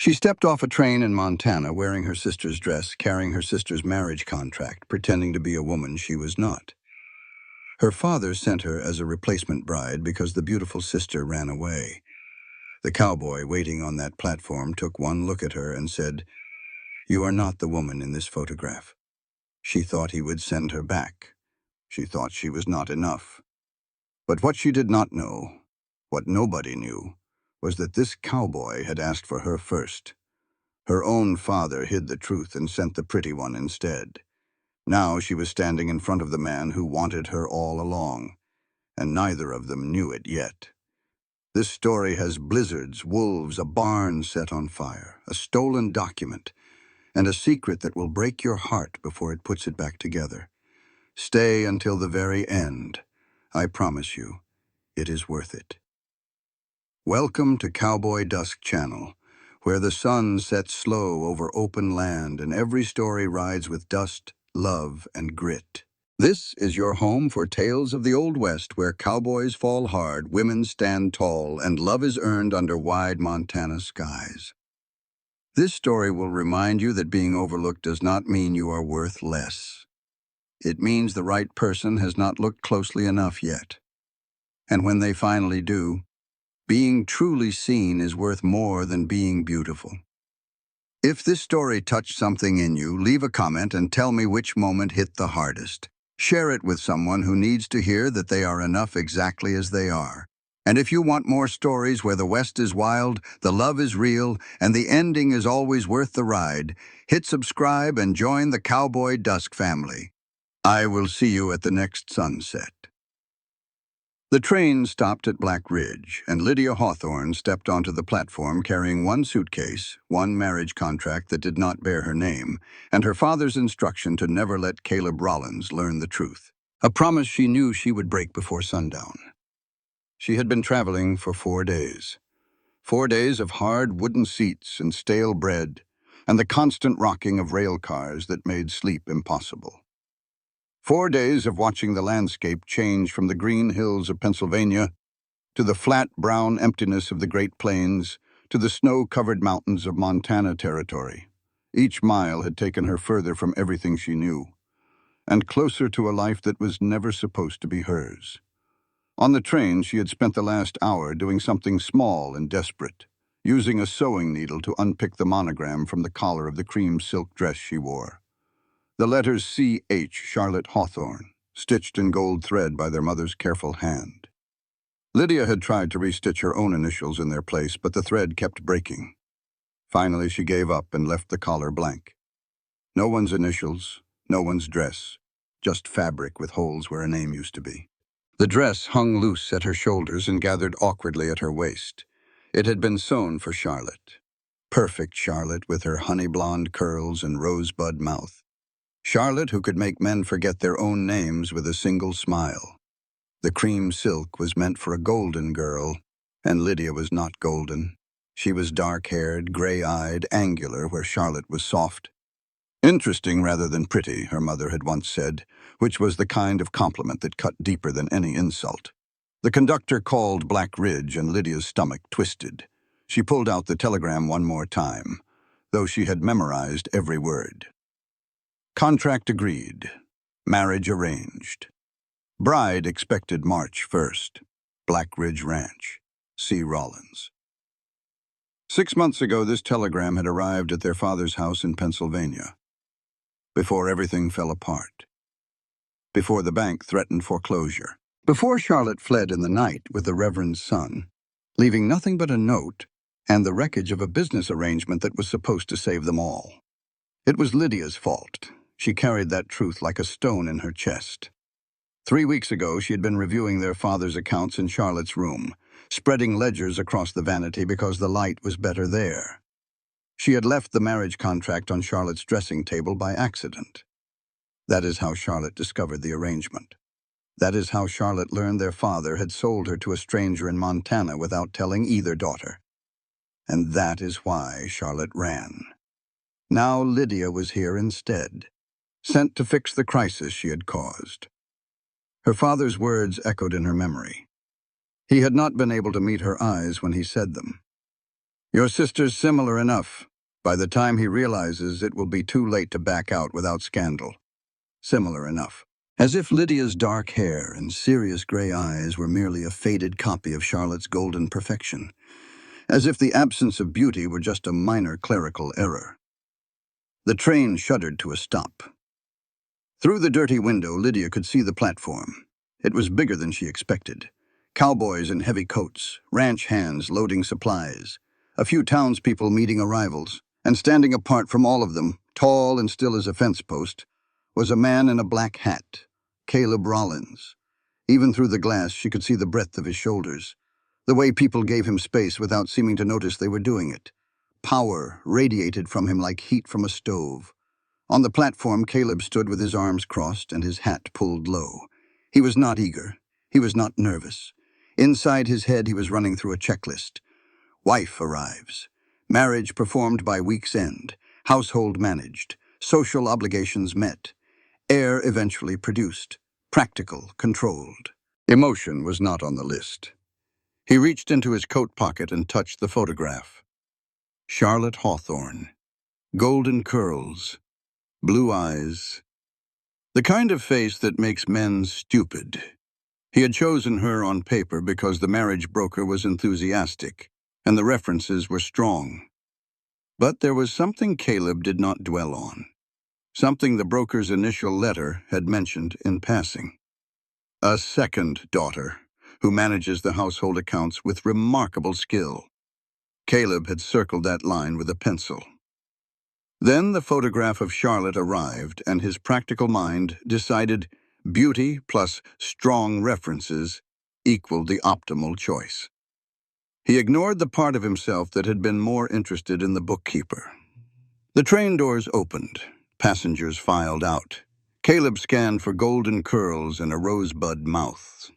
She stepped off a train in Montana wearing her sister's dress, carrying her sister's marriage contract, pretending to be a woman she was not. Her father sent her as a replacement bride because the beautiful sister ran away. The cowboy waiting on that platform took one look at her and said, "You are not the woman in this photograph." She thought he would send her back. She thought she was not enough. But what she did not know, what nobody knew, was that this cowboy had asked for her first. Her own father hid the truth and sent the pretty one instead. Now she was standing in front of the man who wanted her all along, and neither of them knew it yet. This story has blizzards, wolves, a barn set on fire, a stolen document, and a secret that will break your heart before it puts it back together. Stay until the very end. I promise you, it is worth it. Welcome to Cowboy Dusk channel, where the sun sets slow over open land and every story rides with dust, love, and grit. This is your home for tales of the Old West, where cowboys fall hard, women stand tall, and love is earned under wide Montana skies. This story will remind you that being overlooked does not mean you are worth less. It means the right person has not looked closely enough yet. And when they finally do, being truly seen is worth more than being beautiful. If this story touched something in you, leave a comment and tell me which moment hit the hardest. Share it with someone who needs to hear that they are enough exactly as they are. And if you want more stories where the West is wild, the love is real, and the ending is always worth the ride, hit subscribe and join the Cowboy Dusk family. I will see you at the next sunset. The train stopped at Black Ridge, and Lydia Hawthorne stepped onto the platform carrying one suitcase, one marriage contract that did not bear her name, and her father's instruction to never let Caleb Rollins learn the truth. A promise she knew she would break before sundown. She had been traveling for 4 days. 4 days of hard wooden seats and stale bread, and the constant rocking of rail cars that made sleep impossible. 4 days of watching the landscape change from the green hills of Pennsylvania to the flat brown emptiness of the Great Plains to the snow-covered mountains of Montana territory. Each mile had taken her further from everything she knew, and closer to a life that was never supposed to be hers. On the train, she had spent the last hour doing something small and desperate, using a sewing needle to unpick the monogram from the collar of the cream silk dress she wore. The letters C.H. Charlotte Hawthorne, stitched in gold thread by their mother's careful hand. Lydia had tried to restitch her own initials in their place, but the thread kept breaking. Finally, she gave up and left the collar blank. No one's initials, no one's dress, just fabric with holes where a name used to be. The dress hung loose at her shoulders and gathered awkwardly at her waist. It had been sewn for Charlotte. Perfect Charlotte with her honey blonde curls and rosebud mouth. Charlotte who could make men forget their own names with a single smile. The cream silk was meant for a golden girl, and Lydia was not golden. She was dark-haired, gray-eyed, angular, where Charlotte was soft. Interesting rather than pretty, her mother had once said, which was the kind of compliment that cut deeper than any insult. The conductor called Black Ridge, and Lydia's stomach twisted. She pulled out the telegram one more time, though she had memorized every word. Contract agreed. Marriage arranged. Bride expected March 1st. Black Ridge Ranch. C. Rollins. 6 months ago, this telegram had arrived at their father's house in Pennsylvania. Before everything fell apart. Before the bank threatened foreclosure. Before Charlotte fled in the night with the Reverend's son, leaving nothing but a note and the wreckage of a business arrangement that was supposed to save them all. It was Lydia's fault. She carried that truth like a stone in her chest. 3 weeks ago, she had been reviewing their father's accounts in Charlotte's room, spreading ledgers across the vanity because the light was better there. She had left the marriage contract on Charlotte's dressing table by accident. That is how Charlotte discovered the arrangement. That is how Charlotte learned their father had sold her to a stranger in Montana without telling either daughter. And that is why Charlotte ran. Now Lydia was here instead, sent to fix the crisis she had caused. Her father's words echoed in her memory. He had not been able to meet her eyes when he said them. Your sister's similar enough. By the time he realizes, it will be too late to back out without scandal. Similar enough. As if Lydia's dark hair and serious gray eyes were merely a faded copy of Charlotte's golden perfection. As if the absence of beauty were just a minor clerical error. The train shuddered to a stop. Through the dirty window, Lydia could see the platform. It was bigger than she expected. Cowboys in heavy coats, ranch hands loading supplies, a few townspeople meeting arrivals, and standing apart from all of them, tall and still as a fence post, was a man in a black hat, Caleb Rollins. Even through the glass, she could see the breadth of his shoulders, the way people gave him space without seeming to notice they were doing it. Power radiated from him like heat from a stove. On the platform, Caleb stood with his arms crossed and his hat pulled low. He was not eager. He was not nervous. Inside his head, he was running through a checklist. Wife arrives. Marriage performed by week's end. Household managed. Social obligations met. Heir eventually produced. Practical, controlled. Emotion was not on the list. He reached into his coat pocket and touched the photograph. Charlotte Hawthorne. Golden curls. Blue eyes. The kind of face that makes men stupid. He had chosen her on paper because the marriage broker was enthusiastic, and the references were strong. But there was something Caleb did not dwell on. Something the broker's initial letter had mentioned in passing. A second daughter, who manages the household accounts with remarkable skill. Caleb had circled that line with a pencil. Then the photograph of Charlotte arrived, and his practical mind decided beauty plus strong references equaled the optimal choice. He ignored the part of himself that had been more interested in the bookkeeper. The train doors opened. Passengers filed out. Caleb scanned for golden curls and a rosebud mouth.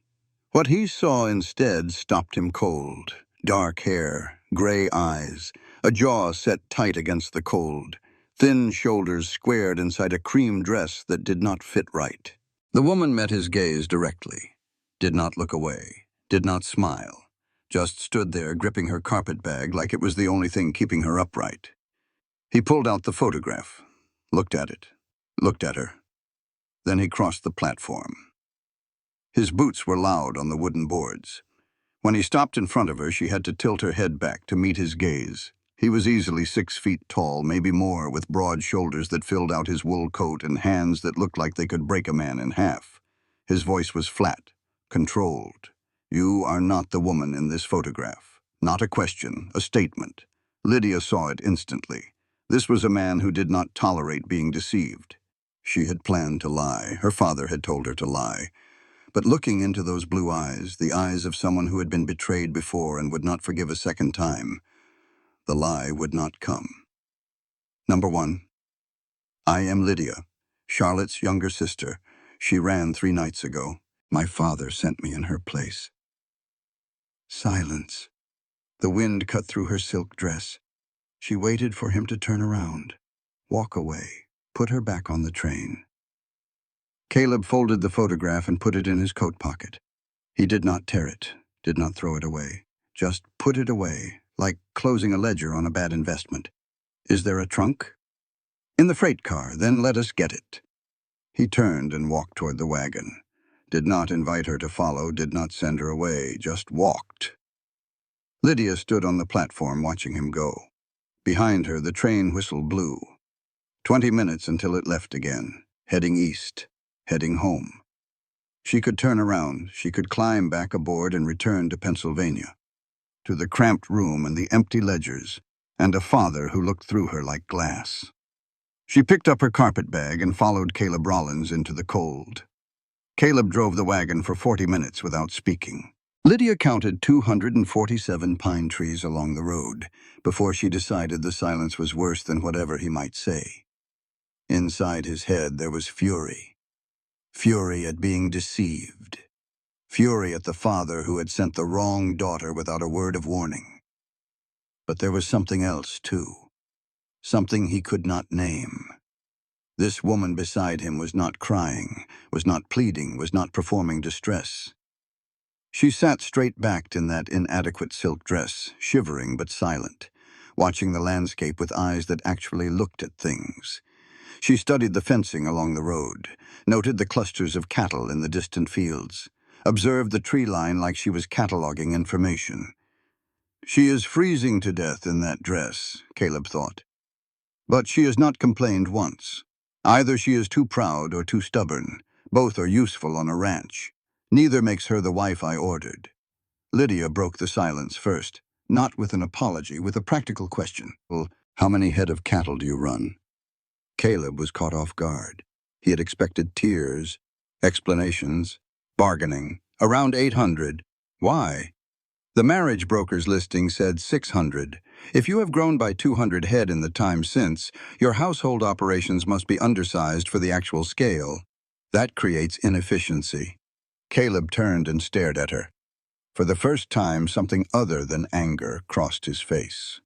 What he saw instead stopped him cold. Dark hair, gray eyes, a jaw set tight against the cold, thin shoulders squared inside a cream dress that did not fit right. The woman met his gaze directly, did not look away, did not smile, just stood there gripping her carpet bag like it was the only thing keeping her upright. He pulled out the photograph, looked at it, looked at her. Then he crossed the platform. His boots were loud on the wooden boards. When he stopped in front of her, she had to tilt her head back to meet his gaze. He was easily 6 feet tall, maybe more, with broad shoulders that filled out his wool coat and hands that looked like they could break a man in half. His voice was flat, controlled. You are not the woman in this photograph. Not a question, a statement. Lydia saw it instantly. This was a man who did not tolerate being deceived. She had planned to lie. Her father had told her to lie. But looking into those blue eyes, the eyes of someone who had been betrayed before and would not forgive a second time, the lie would not come. Number 1. I am Lydia, Charlotte's younger sister. She ran 3 nights ago. My father sent me in her place. Silence. The wind cut through her silk dress. She waited for him to turn around, walk away, put her back on the train. Caleb folded the photograph and put it in his coat pocket. He did not tear it, did not throw it away, just put it away, like closing a ledger on a bad investment. Is there a trunk? In the freight car, then let us get it. He turned and walked toward the wagon. Did not invite her to follow, did not send her away, just walked. Lydia stood on the platform watching him go. Behind her, the train whistle blew. 20 minutes until it left again, heading east, heading home. She could turn around, she could climb back aboard and return to Pennsylvania, to the cramped room and the empty ledgers, and a father who looked through her like glass. She picked up her carpet bag and followed Caleb Rollins into the cold. Caleb drove the wagon for 40 minutes without speaking. Lydia counted 247 pine trees along the road before she decided the silence was worse than whatever he might say. Inside his head there was fury. Fury at being deceived. Fury at the father who had sent the wrong daughter without a word of warning. But there was something else, too. Something he could not name. This woman beside him was not crying, was not pleading, was not performing distress. She sat straight-backed in that inadequate silk dress, shivering but silent, watching the landscape with eyes that actually looked at things. She studied the fencing along the road, noted the clusters of cattle in the distant fields, observed the tree line like she was cataloging information. She is freezing to death in that dress, Caleb thought. But she has not complained once. Either she is too proud or too stubborn. Both are useful on a ranch. Neither makes her the wife I ordered. Lydia broke the silence first, not with an apology, with a practical question. Well, how many head of cattle do you run? Caleb was caught off guard. He had expected tears, explanations, bargaining. Around 800. Why? The marriage broker's listing said 600. If you have grown by 200 head in the time since, your household operations must be undersized for the actual scale. That creates inefficiency. Caleb turned and stared at her. For the first time, something other than anger crossed his face.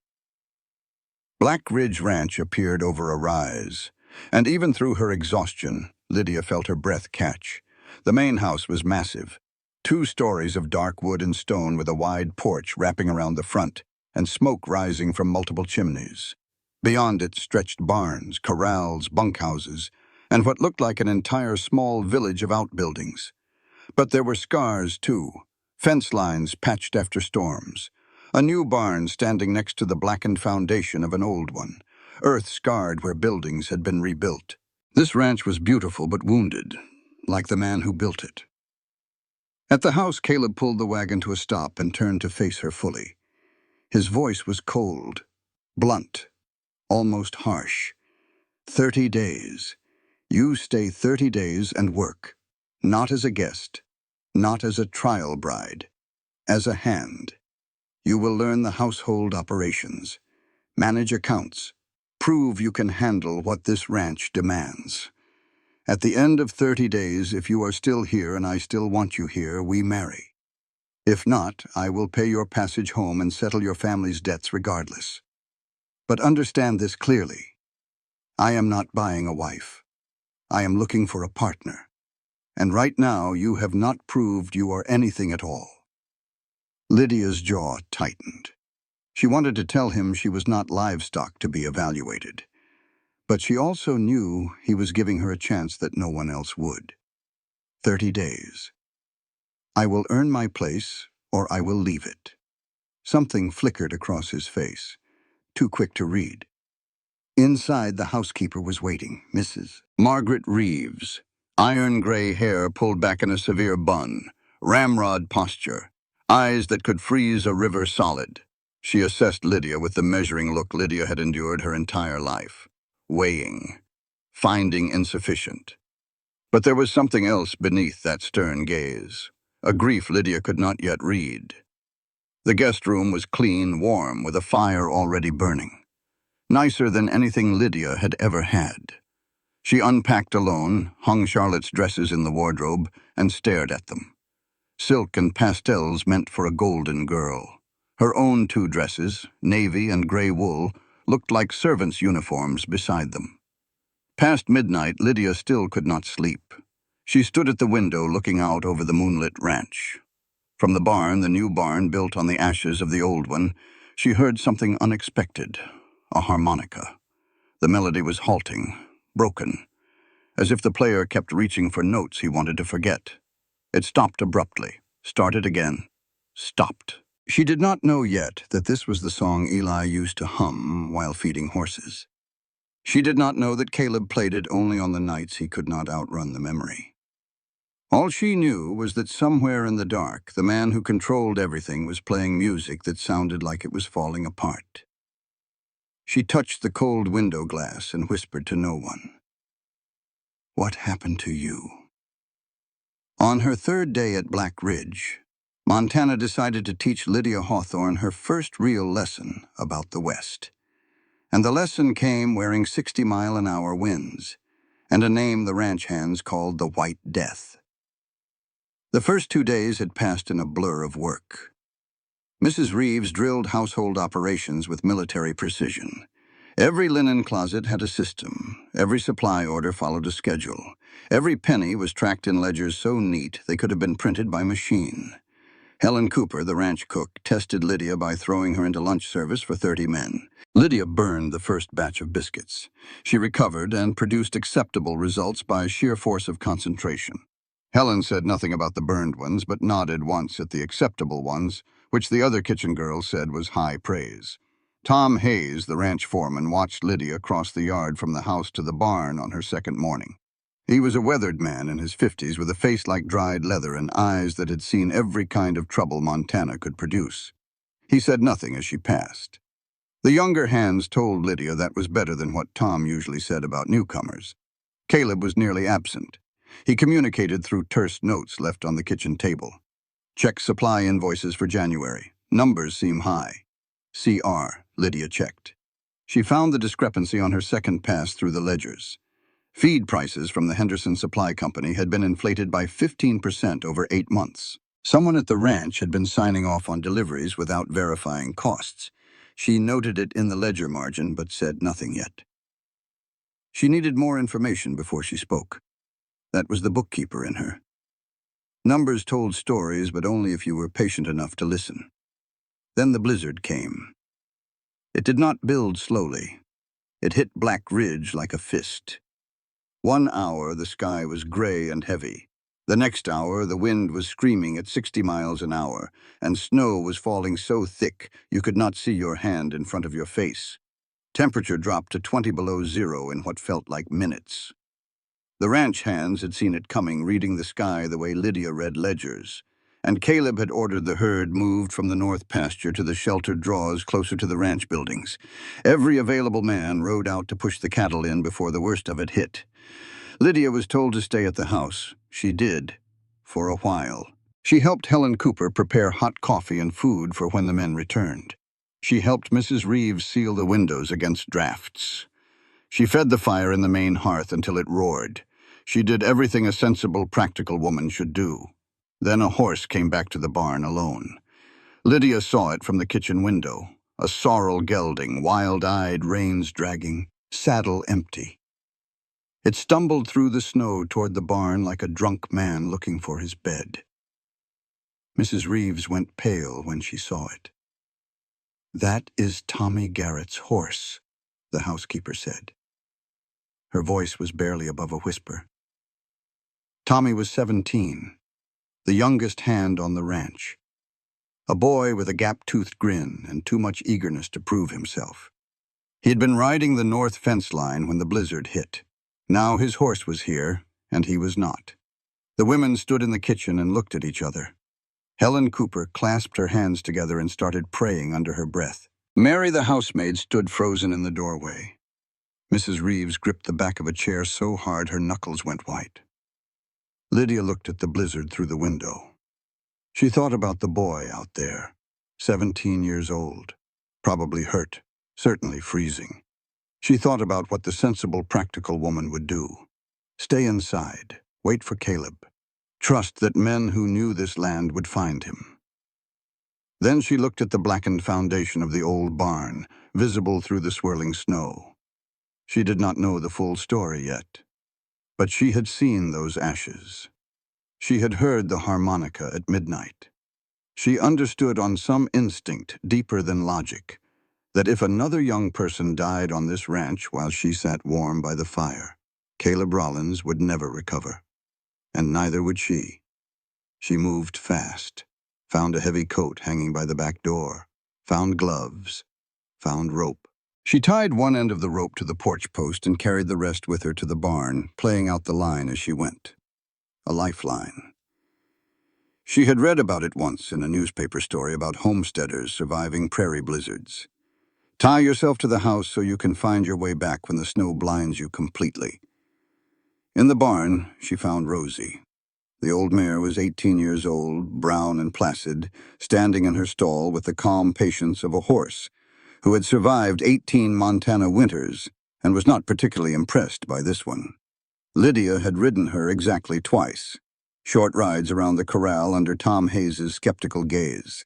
Black Ridge Ranch appeared over a rise, and even through her exhaustion, Lydia felt her breath catch. The main house was massive. 2 stories of dark wood and stone with a wide porch wrapping around the front, and smoke rising from multiple chimneys. Beyond it stretched barns, corrals, bunkhouses, and what looked like an entire small village of outbuildings. But there were scars, too. Fence lines patched after storms. A new barn standing next to the blackened foundation of an old one. Earth scarred where buildings had been rebuilt. This ranch was beautiful but wounded, like the man who built it. At the house, Caleb pulled the wagon to a stop and turned to face her fully. His voice was cold, blunt, almost harsh. 30 days. You stay 30 days and work. Not as a guest, not as a trial bride, as a hand. You will learn the household operations, manage accounts, prove you can handle what this ranch demands. At the end of 30 days, if you are still here and I still want you here, we marry. If not, I will pay your passage home and settle your family's debts regardless. But understand this clearly. I am not buying a wife. I am looking for a partner. And right now, you have not proved you are anything at all. Lydia's jaw tightened. She wanted to tell him she was not livestock to be evaluated. But she also knew he was giving her a chance that no one else would. 30 days. I will earn my place, or I will leave it. Something flickered across his face, too quick to read. Inside, the housekeeper was waiting, Mrs. Margaret Reeves. Iron gray hair pulled back in a severe bun, ramrod posture, eyes that could freeze a river solid. She assessed Lydia with the measuring look Lydia had endured her entire life. Weighing, finding insufficient. But there was something else beneath that stern gaze, a grief Lydia could not yet read. The guest room was clean, warm, with a fire already burning. Nicer than anything Lydia had ever had. She unpacked alone, hung Charlotte's dresses in the wardrobe, and stared at them. Silk and pastels meant for a golden girl. Her own 2 dresses, navy and gray wool, looked like servants' uniforms beside them. Past midnight, Lydia still could not sleep. She stood at the window looking out over the moonlit ranch. From the barn, the new barn built on the ashes of the old one, she heard something unexpected, a harmonica. The melody was halting, broken, as if the player kept reaching for notes he wanted to forget. It stopped abruptly, started again, stopped. She did not know yet that this was the song Eli used to hum while feeding horses. She did not know that Caleb played it only on the nights he could not outrun the memory. All she knew was that somewhere in the dark, the man who controlled everything was playing music that sounded like it was falling apart. She touched the cold window glass and whispered to no one. What happened to you? On her 3rd day at Black Ridge, Montana decided to teach Lydia Hawthorne her first real lesson about the West. And the lesson came wearing 60-mile-an-hour winds, and a name the ranch hands called the White Death. The first 2 days had passed in a blur of work. Mrs. Reeves drilled household operations with military precision. Every linen closet had a system. Every supply order followed a schedule. Every penny was tracked in ledgers so neat they could have been printed by machine. Helen Cooper, the ranch cook, tested Lydia by throwing her into lunch service for 30 men. Lydia burned the first batch of biscuits. She recovered and produced acceptable results by sheer force of concentration. Helen said nothing about the burned ones, but nodded once at the acceptable ones, which the other kitchen girl said was high praise. Tom Hayes, the ranch foreman, watched Lydia cross the yard from the house to the barn on her second morning. He was a weathered man in his 50s with a face like dried leather and eyes that had seen every kind of trouble Montana could produce. He said nothing as she passed. The younger hands told Lydia that was better than what Tom usually said about newcomers. Caleb was nearly absent. He communicated through terse notes left on the kitchen table. Check supply invoices for January. Numbers seem high. CR, Lydia checked. She found the discrepancy on her second pass through the ledgers. Feed prices from the Henderson Supply Company had been inflated by 15% over 8 months. Someone at the ranch had been signing off on deliveries without verifying costs. She noted it in the ledger margin, but said nothing yet. She needed more information before she spoke. That was the bookkeeper in her. Numbers told stories, but only if you were patient enough to listen. Then the blizzard came. It did not build slowly. It hit Black Ridge like a fist. 1 hour, the sky was gray and heavy. The next hour, the wind was screaming at 60 miles an hour, and snow was falling so thick you could not see your hand in front of your face. Temperature dropped to 20 below zero in what felt like minutes. The ranch hands had seen it coming, reading the sky the way Lydia read ledgers, and Caleb had ordered the herd moved from the north pasture to the sheltered draws closer to the ranch buildings. Every available man rode out to push the cattle in before the worst of it hit. Lydia was told to stay at the house. She did, for a while. She helped Helen Cooper prepare hot coffee and food for when the men returned. She helped Mrs. Reeves seal the windows against drafts. She fed the fire in the main hearth until it roared. She did everything a sensible, practical woman should do. Then a horse came back to the barn alone. Lydia saw it from the kitchen window, a sorrel gelding, wild-eyed, reins dragging, saddle empty. It stumbled through the snow toward the barn like a drunk man looking for his bed. Mrs. Reeves went pale when she saw it. "That is Tommy Garrett's horse," the housekeeper said. Her voice was barely above a whisper. Tommy was 17, the youngest hand on the ranch. A boy with a gap-toothed grin and too much eagerness to prove himself. He had been riding the north fence line when the blizzard hit. Now his horse was here, and he was not. The women stood in the kitchen and looked at each other. Helen Cooper clasped her hands together and started praying under her breath. Mary, the housemaid, stood frozen in the doorway. Mrs. Reeves gripped the back of a chair so hard her knuckles went white. Lydia looked at the blizzard through the window. She thought about the boy out there, 17 years old, probably hurt, certainly freezing. She thought about what the sensible, practical woman would do. Stay inside, wait for Caleb, trust that men who knew this land would find him. Then she looked at the blackened foundation of the old barn, visible through the swirling snow. She did not know the full story yet, but she had seen those ashes. She had heard the harmonica at midnight. She understood on some instinct deeper than logic that if another young person died on this ranch while she sat warm by the fire, Caleb Rollins would never recover, and neither would she. She moved fast, found a heavy coat hanging by the back door, found gloves, found rope. She tied one end of the rope to the porch post and carried the rest with her to the barn, playing out the line as she went. A lifeline. She had read about it once in a newspaper story about homesteaders surviving prairie blizzards. Tie yourself to the house so you can find your way back when the snow blinds you completely. In the barn, she found Rosie. The old mare was 18 years old, brown and placid, standing in her stall with the calm patience of a horse who had survived 18 Montana winters and was not particularly impressed by this one. Lydia had ridden her exactly twice, short rides around the corral under Tom Hayes's skeptical gaze.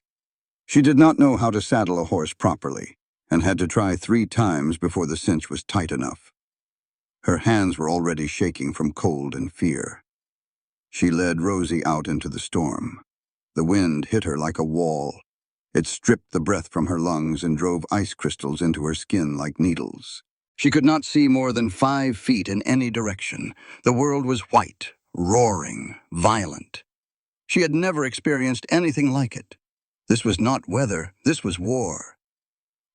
She did not know how to saddle a horse properly, and had to try 3 times before the cinch was tight enough. Her hands were already shaking from cold and fear. She led Rosie out into the storm. The wind hit her like a wall. It stripped the breath from her lungs and drove ice crystals into her skin like needles. She could not see more than 5 feet in any direction. The world was white, roaring, violent. She had never experienced anything like it. This was not weather, this was war.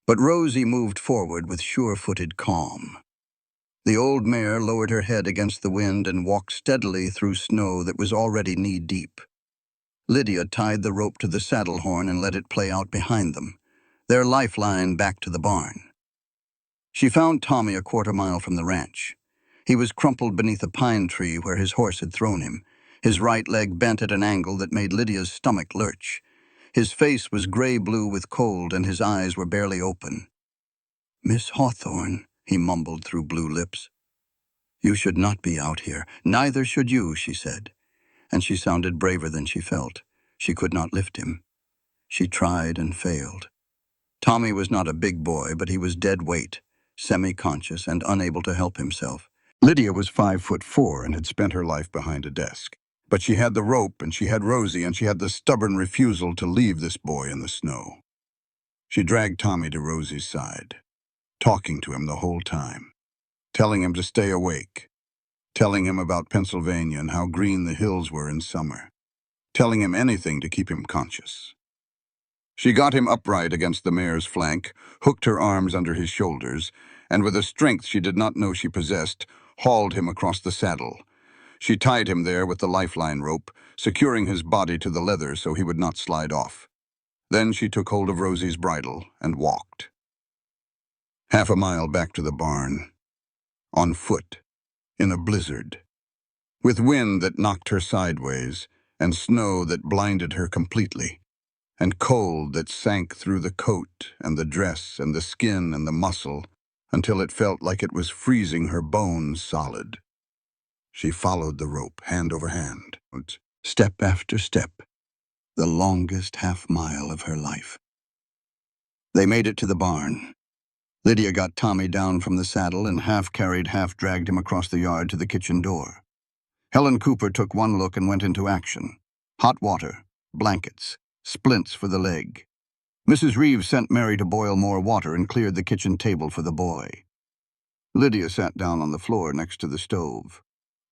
But Rosie moved forward with sure-footed calm. The old mare lowered her head against the wind and walked steadily through snow that was already knee-deep. Lydia tied the rope to the saddle horn and let it play out behind them, their lifeline back to the barn. She found Tommy a quarter-mile from the ranch. He was crumpled beneath a pine tree where his horse had thrown him, his right leg bent at an angle that made Lydia's stomach lurch. His face was gray-blue with cold and his eyes were barely open. "Miss Hawthorne," he mumbled through blue lips. "You should not be out here. Neither should you," she said. And she sounded braver than she felt. She could not lift him. She tried and failed. Tommy was not a big boy, but he was dead weight, semi-conscious and unable to help himself. Lydia was 5'4" and had spent her life behind a desk. But she had the rope, and she had Rosie, and she had the stubborn refusal to leave this boy in the snow. She dragged Tommy to Rosie's side, talking to him the whole time, telling him to stay awake, telling him about Pennsylvania and how green the hills were in summer, telling him anything to keep him conscious. She got him upright against the mare's flank, hooked her arms under his shoulders, and with a strength she did not know she possessed, hauled him across the saddle. She tied him there with the lifeline rope, securing his body to the leather so he would not slide off. Then she took hold of Rosie's bridle and walked. 1/2 mile back to the barn, on foot, in a blizzard, with wind that knocked her sideways, and snow that blinded her completely, and cold that sank through the coat and the dress and the skin and the muscle until it felt like it was freezing her bones solid. She followed the rope, hand over hand, step after step, the longest 1/2 mile of her life. They made it to the barn. Lydia got Tommy down from the saddle and half-carried, half-dragged him across the yard to the kitchen door. Helen Cooper took one look and went into action. Hot water, blankets, splints for the leg. Mrs. Reeves sent Mary to boil more water and cleared the kitchen table for the boy. Lydia sat down on the floor next to the stove.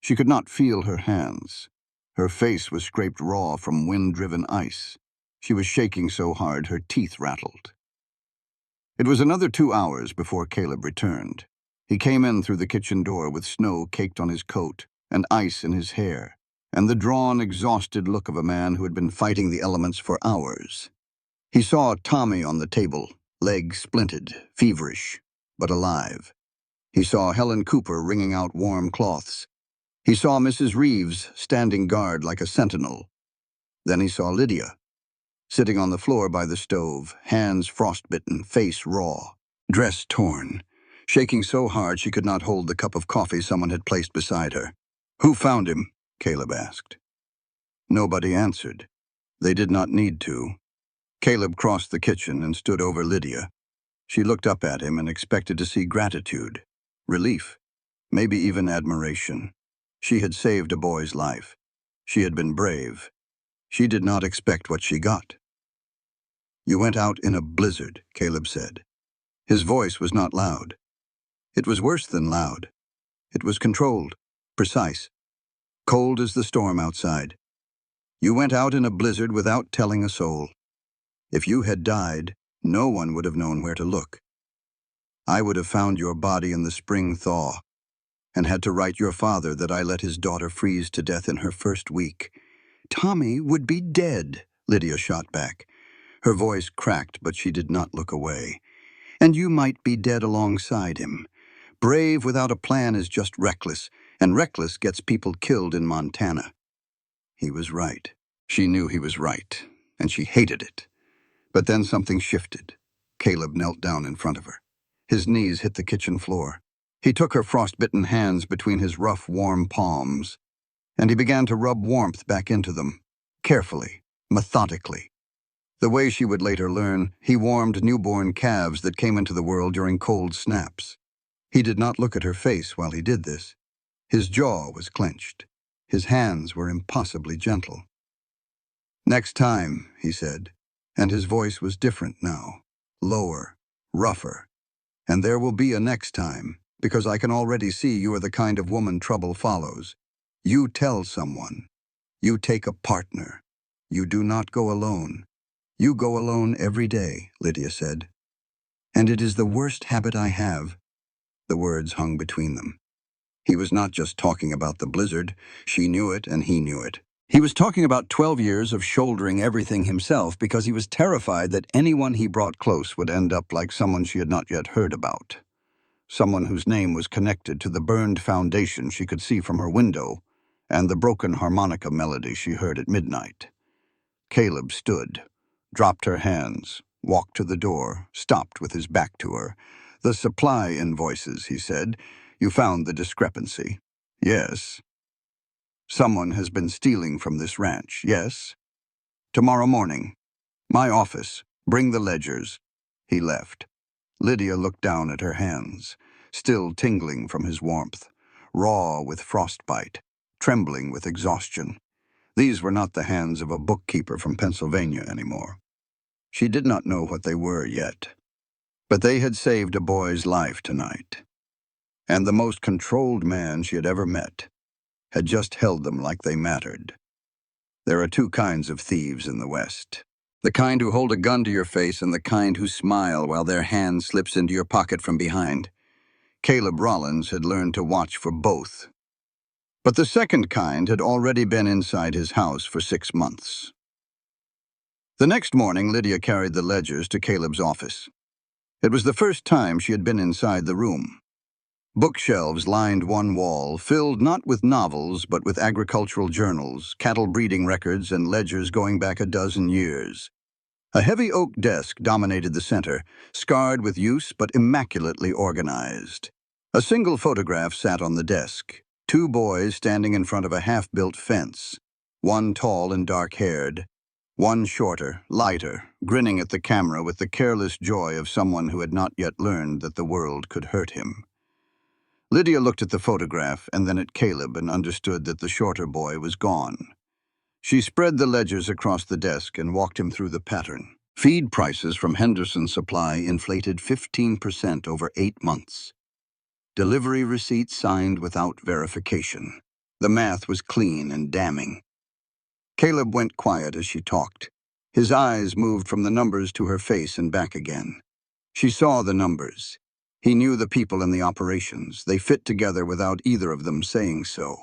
She could not feel her hands. Her face was scraped raw from wind-driven ice. She was shaking so hard her teeth rattled. It was another 2 hours before Caleb returned. He came in through the kitchen door with snow caked on his coat and ice in his hair, and the drawn, exhausted look of a man who had been fighting the elements for hours. He saw Tommy on the table, legs splinted, feverish, but alive. He saw Helen Cooper wringing out warm cloths. He saw Mrs. Reeves standing guard like a sentinel. Then he saw Lydia, sitting on the floor by the stove, hands frostbitten, face raw, dress torn, shaking so hard she could not hold the cup of coffee someone had placed beside her. "Who found him?" Caleb asked. Nobody answered. They did not need to. Caleb crossed the kitchen and stood over Lydia. She looked up at him and expected to see gratitude, relief, maybe even admiration. She had saved a boy's life. She had been brave. She did not expect what she got. "You went out in a blizzard," Caleb said. His voice was not loud. It was worse than loud. It was controlled, precise, cold as the storm outside. "You went out in a blizzard without telling a soul. If you had died, no one would have known where to look. I would have found your body in the spring thaw and had to write your father that I let his daughter freeze to death in her first week." "Tommy would be dead," Lydia shot back. Her voice cracked, but she did not look away. "And you might be dead alongside him. Brave without a plan is just reckless, and reckless gets people killed in Montana." He was right. She knew he was right, and she hated it. But then something shifted. Caleb knelt down in front of her. His knees hit the kitchen floor. He took her frostbitten hands between his rough, warm palms, and he began to rub warmth back into them, carefully, methodically. The way she would later learn, he warmed newborn calves that came into the world during cold snaps. He did not look at her face while he did this. His jaw was clenched. His hands were impossibly gentle. Next time, he said, and his voice was different now, lower, rougher. And there will be a next time, because I can already see you are the kind of woman trouble follows. You tell someone. You take a partner. You do not go alone. You go alone every day, Lydia said. And it is the worst habit I have. The words hung between them. He was not just talking about the blizzard. She knew it and he knew it. He was talking about 12 years of shouldering everything himself because he was terrified that anyone he brought close would end up like someone she had not yet heard about. Someone whose name was connected to the burned foundation she could see from her window and the broken harmonica melody she heard at midnight. Caleb stood, dropped her hands, walked to the door, stopped with his back to her. The supply invoices, he said. You found the discrepancy. Yes. Someone has been stealing from this ranch, yes? Tomorrow morning. My office. Bring the ledgers. He left. Lydia looked down at her hands, still tingling from his warmth, raw with frostbite, trembling with exhaustion. These were not the hands of a bookkeeper from Pennsylvania anymore. She did not know what they were yet, but they had saved a boy's life tonight. And the most controlled man she had ever met had just held them like they mattered. There are two kinds of thieves in the West. The kind who hold a gun to your face and the kind who smile while their hand slips into your pocket from behind. Caleb Rollins had learned to watch for both. But the second kind had already been inside his house for 6 months. The next morning, Lydia carried the ledgers to Caleb's office. It was the first time she had been inside the room. Bookshelves lined one wall, filled not with novels but with agricultural journals, cattle breeding records, and ledgers going back a dozen years. A heavy oak desk dominated the center, scarred with use but immaculately organized. A single photograph sat on the desk, 2 boys standing in front of a half-built fence, one tall and dark-haired, one shorter, lighter, grinning at the camera with the careless joy of someone who had not yet learned that the world could hurt him. Lydia looked at the photograph and then at Caleb and understood that the shorter boy was gone. She spread the ledgers across the desk and walked him through the pattern. Feed prices from Henderson Supply inflated 15% over 8 months. Delivery receipts signed without verification. The math was clean and damning. Caleb went quiet as she talked. His eyes moved from the numbers to her face and back again. She saw the numbers. He knew the people and the operations. They fit together without either of them saying so.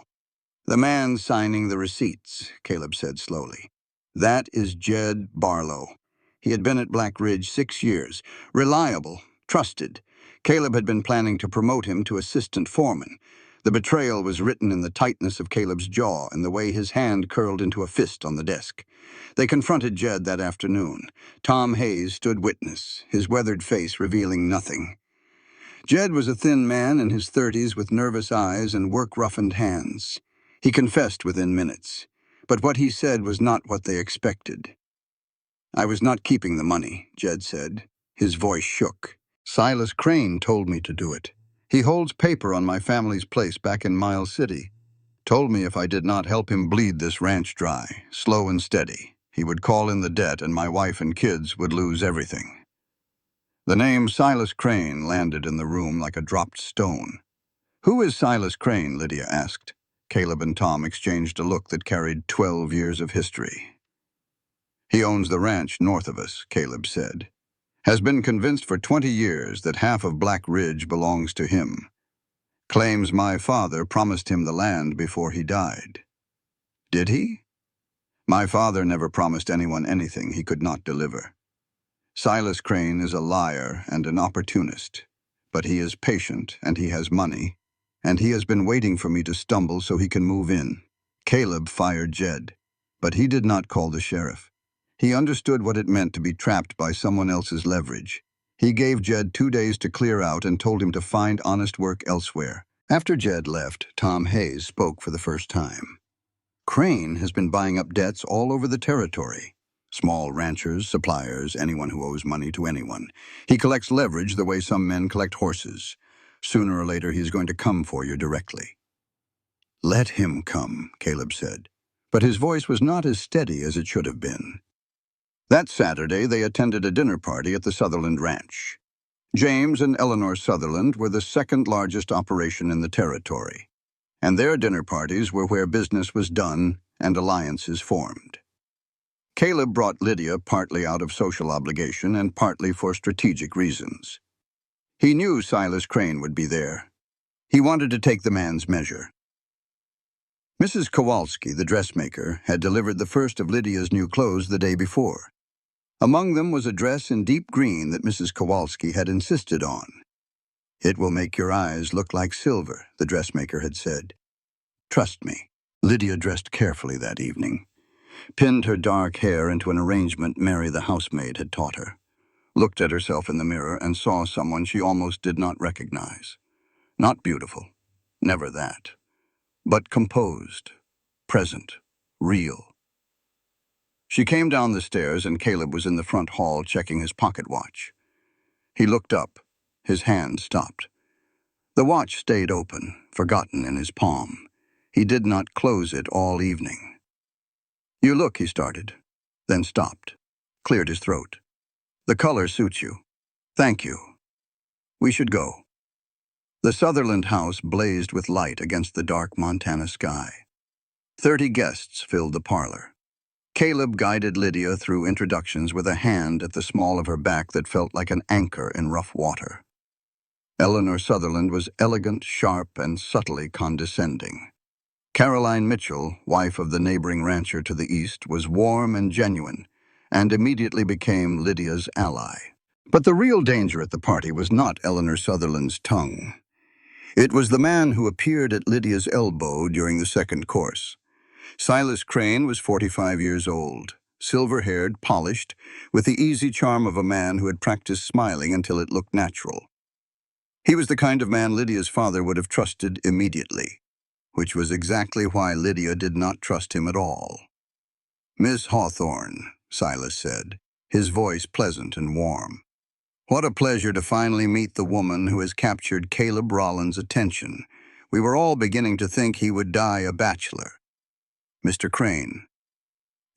The man signing the receipts, Caleb said slowly. That is Jed Barlow. He had been at Black Ridge 6 years. Reliable, trusted. Caleb had been planning to promote him to assistant foreman. The betrayal was written in the tightness of Caleb's jaw and the way his hand curled into a fist on the desk. They confronted Jed that afternoon. Tom Hayes stood witness, his weathered face revealing nothing. Jed was a thin man in his 30s with nervous eyes and work-roughened hands. He confessed within minutes, but what he said was not what they expected. I was not keeping the money, Jed said. His voice shook. Silas Crane told me to do it. He holds paper on my family's place back in Miles City. Told me if I did not help him bleed this ranch dry, slow and steady, he would call in the debt and my wife and kids would lose everything. The name Silas Crane landed in the room like a dropped stone. Who is Silas Crane? Lydia asked. Caleb and Tom exchanged a look that carried 12 years of history. He owns the ranch north of us, Caleb said. Has been convinced for 20 years that half of Black Ridge belongs to him. Claims my father promised him the land before he died. Did he? My father never promised anyone anything he could not deliver. Silas Crane is a liar and an opportunist, but he is patient and he has money, and he has been waiting for me to stumble so he can move in. Caleb fired Jed, but he did not call the sheriff. He understood what it meant to be trapped by someone else's leverage. He gave Jed 2 days to clear out and told him to find honest work elsewhere. After Jed left, Tom Hayes spoke for the first time. Crane has been buying up debts all over the territory. Small ranchers, suppliers, anyone who owes money to anyone. He collects leverage the way some men collect horses. Sooner or later, he's going to come for you directly. Let him come, Caleb said. but his voice was not as steady as it should have been. That Saturday, they attended a dinner party at the Sutherland Ranch. James and Eleanor Sutherland were the second largest operation in the territory, and their dinner parties were where business was done and alliances formed. Caleb brought Lydia partly out of social obligation and partly for strategic reasons. He knew Silas Crane would be there. He wanted to take the man's measure. Mrs. Kowalski, the dressmaker, had delivered the first of Lydia's new clothes the day before. Among them was a dress in deep green that Mrs. Kowalski had insisted on. "It will make your eyes look like silver," the dressmaker had said. "Trust me." Lydia dressed carefully that evening, pinned her dark hair into an arrangement Mary the housemaid had taught her, looked at herself in the mirror and saw someone she almost did not recognize. Not beautiful, never that, but composed, present, real. She came down the stairs and Caleb was in the front hall checking his pocket watch. He looked up. His hand stopped. The watch stayed open, forgotten in his palm. He did not close it all evening. "You look," he started, then stopped, cleared his throat. "The color suits you. Thank you. We should go." The Sutherland house blazed with light against the dark Montana sky. 30 guests filled the parlor. Caleb guided Lydia through introductions with a hand at the small of her back that felt like an anchor in rough water. Eleanor Sutherland was elegant, sharp, and subtly condescending. Caroline Mitchell, wife of the neighboring rancher to the east, was warm and genuine, and immediately became Lydia's ally. But the real danger at the party was not Eleanor Sutherland's tongue. It was the man who appeared at Lydia's elbow during the second course. Silas Crane was 45 years old, silver-haired, polished, with the easy charm of a man who had practiced smiling until it looked natural. He was the kind of man Lydia's father would have trusted immediately, which was exactly why Lydia did not trust him at all. "Miss Hawthorne," Silas said, his voice pleasant and warm. "What a pleasure to finally meet the woman who has captured Caleb Rollins' attention. We were all beginning to think he would die a bachelor. Mr. Crane."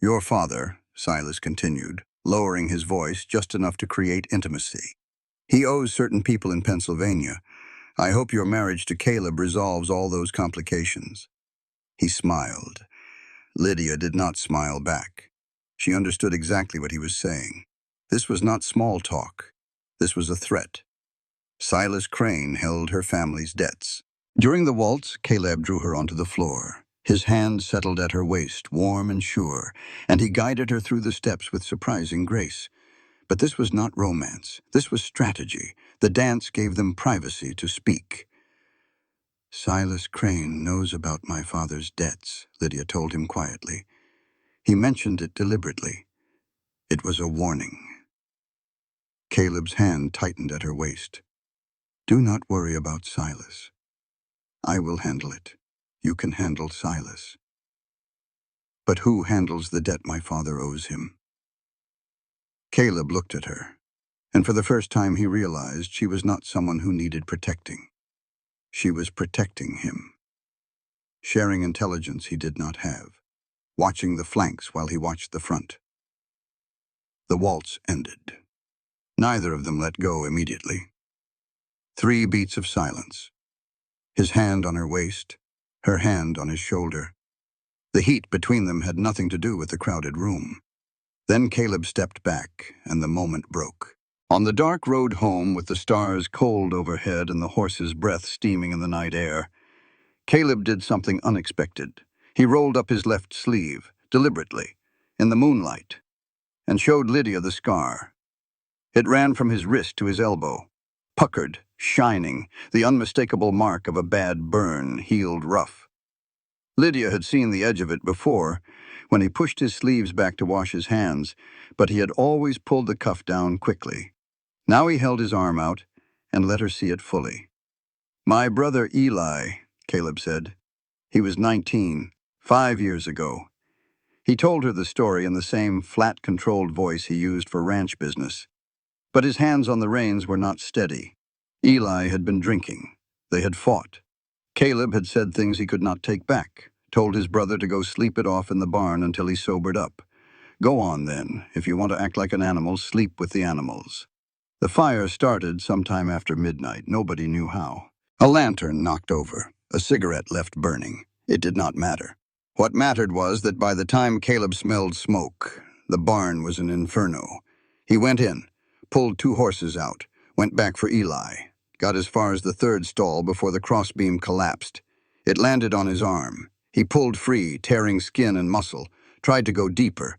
"Your father," Silas continued, lowering his voice just enough to create intimacy. "He owes certain people in Pennsylvania. I hope your marriage to Caleb resolves all those complications." He smiled. Lydia did not smile back. She understood exactly what he was saying. This was not small talk. This was a threat. Silas Crane held her family's debts. During the waltz, Caleb drew her onto the floor. His hand settled at her waist, warm and sure, and he guided her through the steps with surprising grace. But this was not romance. This was strategy. The dance gave them privacy to speak. "Silas Crane knows about my father's debts," Lydia told him quietly. He mentioned it deliberately. It was a warning. Caleb's hand tightened at her waist. "Do not worry about Silas. I will handle it. You can handle Silas. But who handles the debt my father owes him?" Caleb looked at her, and for the first time he realized she was not someone who needed protecting. She was protecting him, sharing intelligence he did not have, watching the flanks while he watched the front. The waltz ended. Neither of them let go immediately. 3 beats of silence. His hand on her waist, her hand on his shoulder. The heat between them had nothing to do with the crowded room. Then Caleb stepped back, and the moment broke. On the dark road home, with the stars cold overhead and the horse's breath steaming in the night air, Caleb did something unexpected. He rolled up his left sleeve, deliberately, in the moonlight, and showed Lydia the scar. It ran from his wrist to his elbow, puckered, shining, the unmistakable mark of a bad burn, healed rough. Lydia had seen the edge of it before, when he pushed his sleeves back to wash his hands, but he had always pulled the cuff down quickly. Now he held his arm out and let her see it fully. "My brother Eli," Caleb said. "He was 19, 5 years ago." He told her the story in the same flat, controlled voice he used for ranch business. But his hands on the reins were not steady. Eli had been drinking. They had fought. Caleb had said things he could not take back, told his brother to go sleep it off in the barn until he sobered up. Go on, then. If you want to act like an animal, sleep with the animals. The fire started sometime after midnight. Nobody knew how. A lantern knocked over. A cigarette left burning. It did not matter. What mattered was that by the time Caleb smelled smoke, the barn was an inferno. He went in, pulled 2 horses out, went back for Eli, got as far as the 3rd stall before the crossbeam collapsed. It landed on his arm. He pulled free, tearing skin and muscle, tried to go deeper.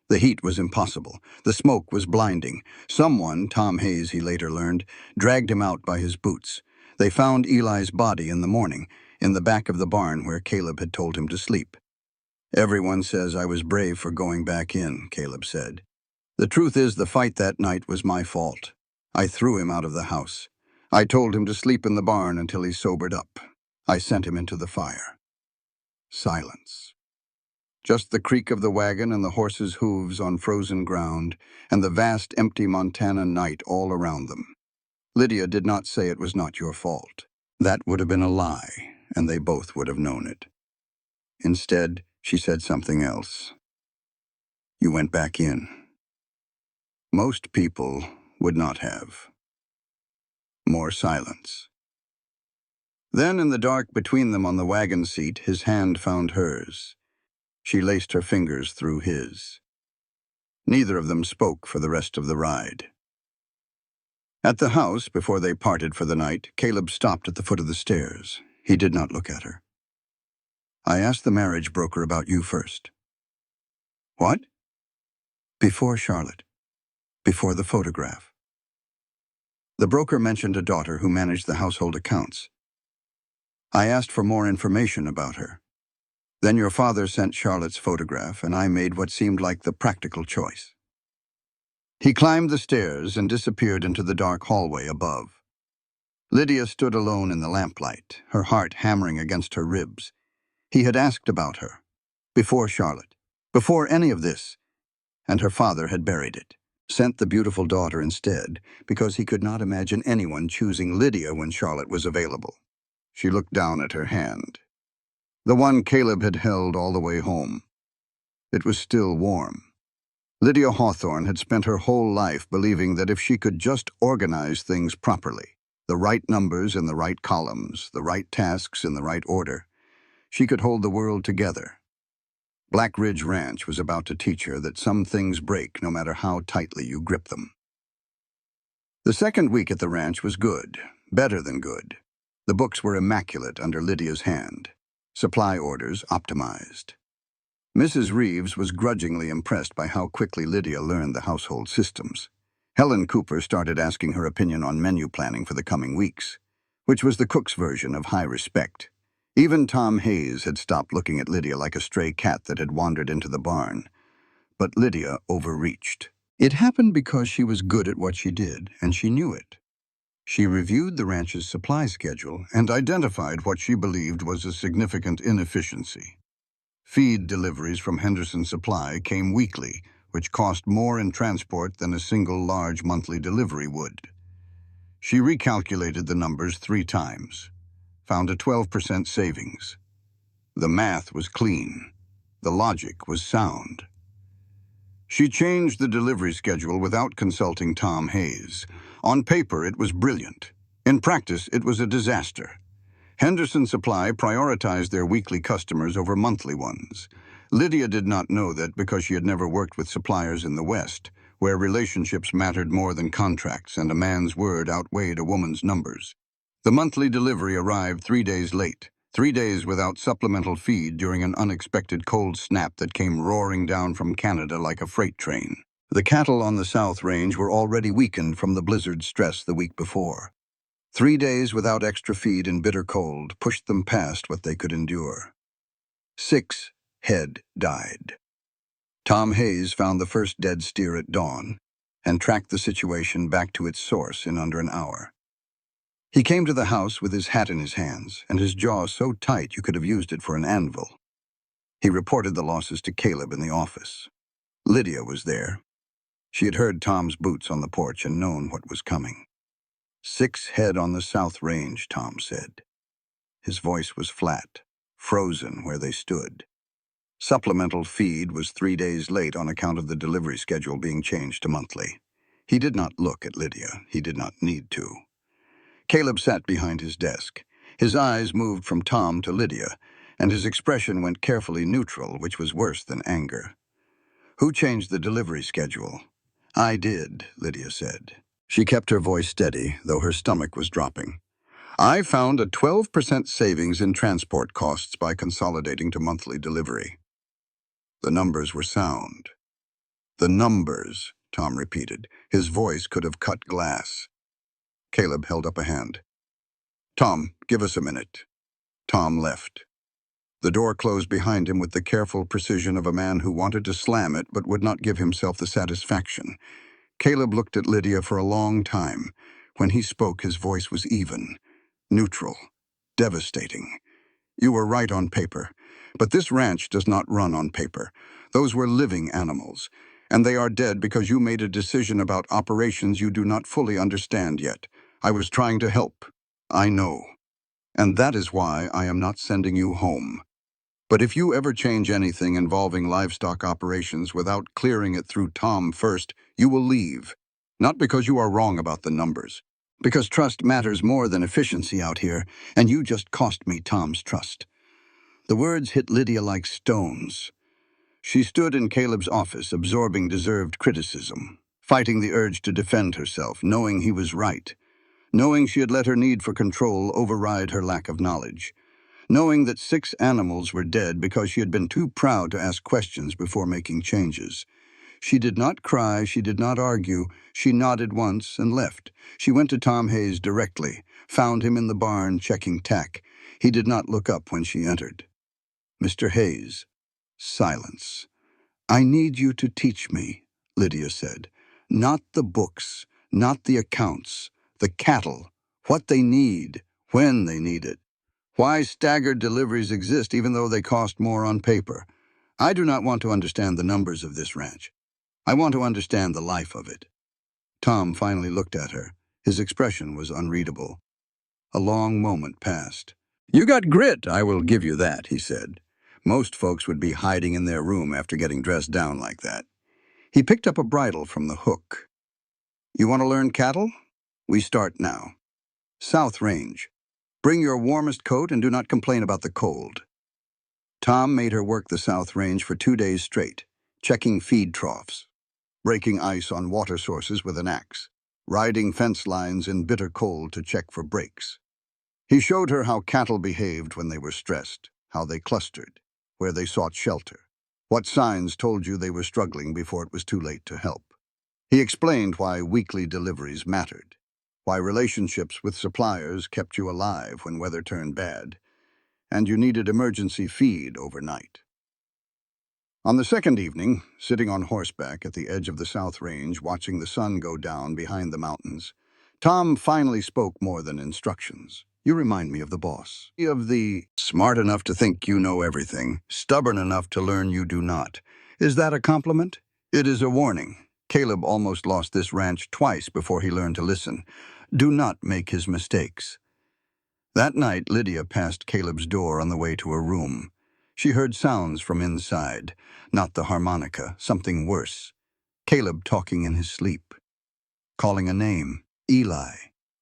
The heat was impossible. The smoke was blinding. Someone, Tom Hayes he later learned, dragged him out by his boots. They found Eli's body in the morning, in the back of the barn where Caleb had told him to sleep. Everyone says I was brave for going back in, Caleb said. The truth is the fight that night was my fault. I threw him out of the house. I told him to sleep in the barn until he sobered up. I sent him into the fire. Silence. Just the creak of the wagon and the horses' hooves on frozen ground, and the vast empty Montana night all around them. Lydia did not say it was not your fault. That would have been a lie, and they both would have known it. Instead, she said something else. You went back in. Most people would not have. More silence. Then in the dark between them on the wagon seat, his hand found hers. She laced her fingers through his. Neither of them spoke for the rest of the ride. At the house, before they parted for the night, Caleb stopped at the foot of the stairs. He did not look at her. I asked the marriage broker about you first. What? Before Charlotte. Before the photograph. The broker mentioned a daughter who managed the household accounts. I asked for more information about her. Then your father sent Charlotte's photograph, and I made what seemed like the practical choice. He climbed the stairs and disappeared into the dark hallway above. Lydia stood alone in the lamplight, her heart hammering against her ribs. He had asked about her, before Charlotte, before any of this, and her father had buried it, sent the beautiful daughter instead, because he could not imagine anyone choosing Lydia when Charlotte was available. She looked down at her hand. The one Caleb had held all the way home. It was still warm. Lydia Hawthorne had spent her whole life believing that if she could just organize things properly, the right numbers in the right columns, the right tasks in the right order, she could hold the world together. Black Ridge Ranch was about to teach her that some things break no matter how tightly you grip them. The second week at the ranch was good, better than good. The books were immaculate under Lydia's hand. Supply orders optimized. Mrs. Reeves was grudgingly impressed by how quickly Lydia learned the household systems. Helen Cooper started asking her opinion on menu planning for the coming weeks, which was the cook's version of high respect. Even Tom Hayes had stopped looking at Lydia like a stray cat that had wandered into the barn. But Lydia overreached. It happened because she was good at what she did, and she knew it. She reviewed the ranch's supply schedule and identified what she believed was a significant inefficiency. Feed deliveries from Henderson Supply came weekly, which cost more in transport than a single large monthly delivery would. She recalculated the numbers 3 times, found a 12% savings. The math was clean. The logic was sound. She changed the delivery schedule without consulting Tom Hayes. On paper, it was brilliant. In practice, it was a disaster. Henderson Supply prioritized their weekly customers over monthly ones. Lydia did not know that because she had never worked with suppliers in the West, where relationships mattered more than contracts and a man's word outweighed a woman's numbers. The monthly delivery arrived 3 days late, 3 days without supplemental feed during an unexpected cold snap that came roaring down from Canada like a freight train. The cattle on the South Range were already weakened from the blizzard stress the week before. 3 days without extra feed in bitter cold pushed them past what they could endure. 6 head died. Tom Hayes found the first dead steer at dawn and tracked the situation back to its source in under an hour. He came to the house with his hat in his hands and his jaw so tight you could have used it for an anvil. He reported the losses to Caleb in the office. Lydia was there. She had heard Tom's boots on the porch and known what was coming. 6 head on the South Range, Tom said. His voice was flat. frozen where they stood. Supplemental feed was 3 days late on account of the delivery schedule being changed to monthly. He did not look at Lydia. He did not need to. Caleb sat behind his desk. His eyes moved from Tom to Lydia, and his expression went carefully neutral, which was worse than anger. "Who changed the delivery schedule?" "I did," Lydia said. She kept her voice steady, though her stomach was dropping. "I found a 12% savings in transport costs by consolidating to monthly delivery." The numbers were sound. "The numbers," Tom repeated. His voice could have cut glass. Caleb held up a hand. "Tom, give us a minute." Tom left. The door closed behind him with the careful precision of a man who wanted to slam it but would not give himself the satisfaction. Caleb looked at Lydia for a long time. When he spoke, his voice was even, neutral, devastating. "You were right on paper, but this ranch does not run on paper. Those were living animals, and they are dead because you made a decision about operations you do not fully understand yet. I was trying to help. I know. And that is why I am not sending you home. But if you ever change anything involving livestock operations without clearing it through Tom first, you will leave. Not because you are wrong about the numbers. Because trust matters more than efficiency out here, and you just cost me Tom's trust." The words hit Lydia like stones. She stood in Caleb's office, absorbing deserved criticism, fighting the urge to defend herself, knowing he was right, knowing she had let her need for control override her lack of knowledge, knowing that 6 animals were dead because she had been too proud to ask questions before making changes. She did not cry, she did not argue. She nodded once and left. She went to Tom Hayes directly, found him in the barn checking tack. He did not look up when she entered. "Mr. Hayes." Silence. "I need you to teach me," Lydia said. "Not the books, not the accounts, the cattle, what they need, when they need it. Why staggered deliveries exist even though they cost more on paper. I do not want to understand the numbers of this ranch. I want to understand the life of it." Tom finally looked at her. His expression was unreadable. A long moment passed. "You got grit, I will give you that," he said. Most folks would be hiding in their room after getting dressed down like that. He picked up a bridle from the hook. "You want to learn cattle? We start now. South Range. Bring your warmest coat and do not complain about the cold." Tom made her work the South Range for 2 days straight, checking feed troughs, breaking ice on water sources with an axe, riding fence lines in bitter cold to check for breaks. He showed her how cattle behaved when they were stressed, how they clustered, where they sought shelter, what signs told you they were struggling before it was too late to help. He explained why weekly deliveries mattered, why relationships with suppliers kept you alive when weather turned bad, and you needed emergency feed overnight. On the second evening, sitting on horseback at the edge of the South Range, watching the sun go down behind the mountains, Tom finally spoke more than instructions. "You remind me of the boss. Of the smart enough to think you know everything, stubborn enough to learn you do not. Is that a compliment? It is a warning. Caleb almost lost this ranch twice before he learned to listen. Do not make his mistakes." That night, Lydia passed Caleb's door on the way to her room. She heard sounds from inside, not the harmonica, something worse. Caleb talking in his sleep, calling a name, Eli,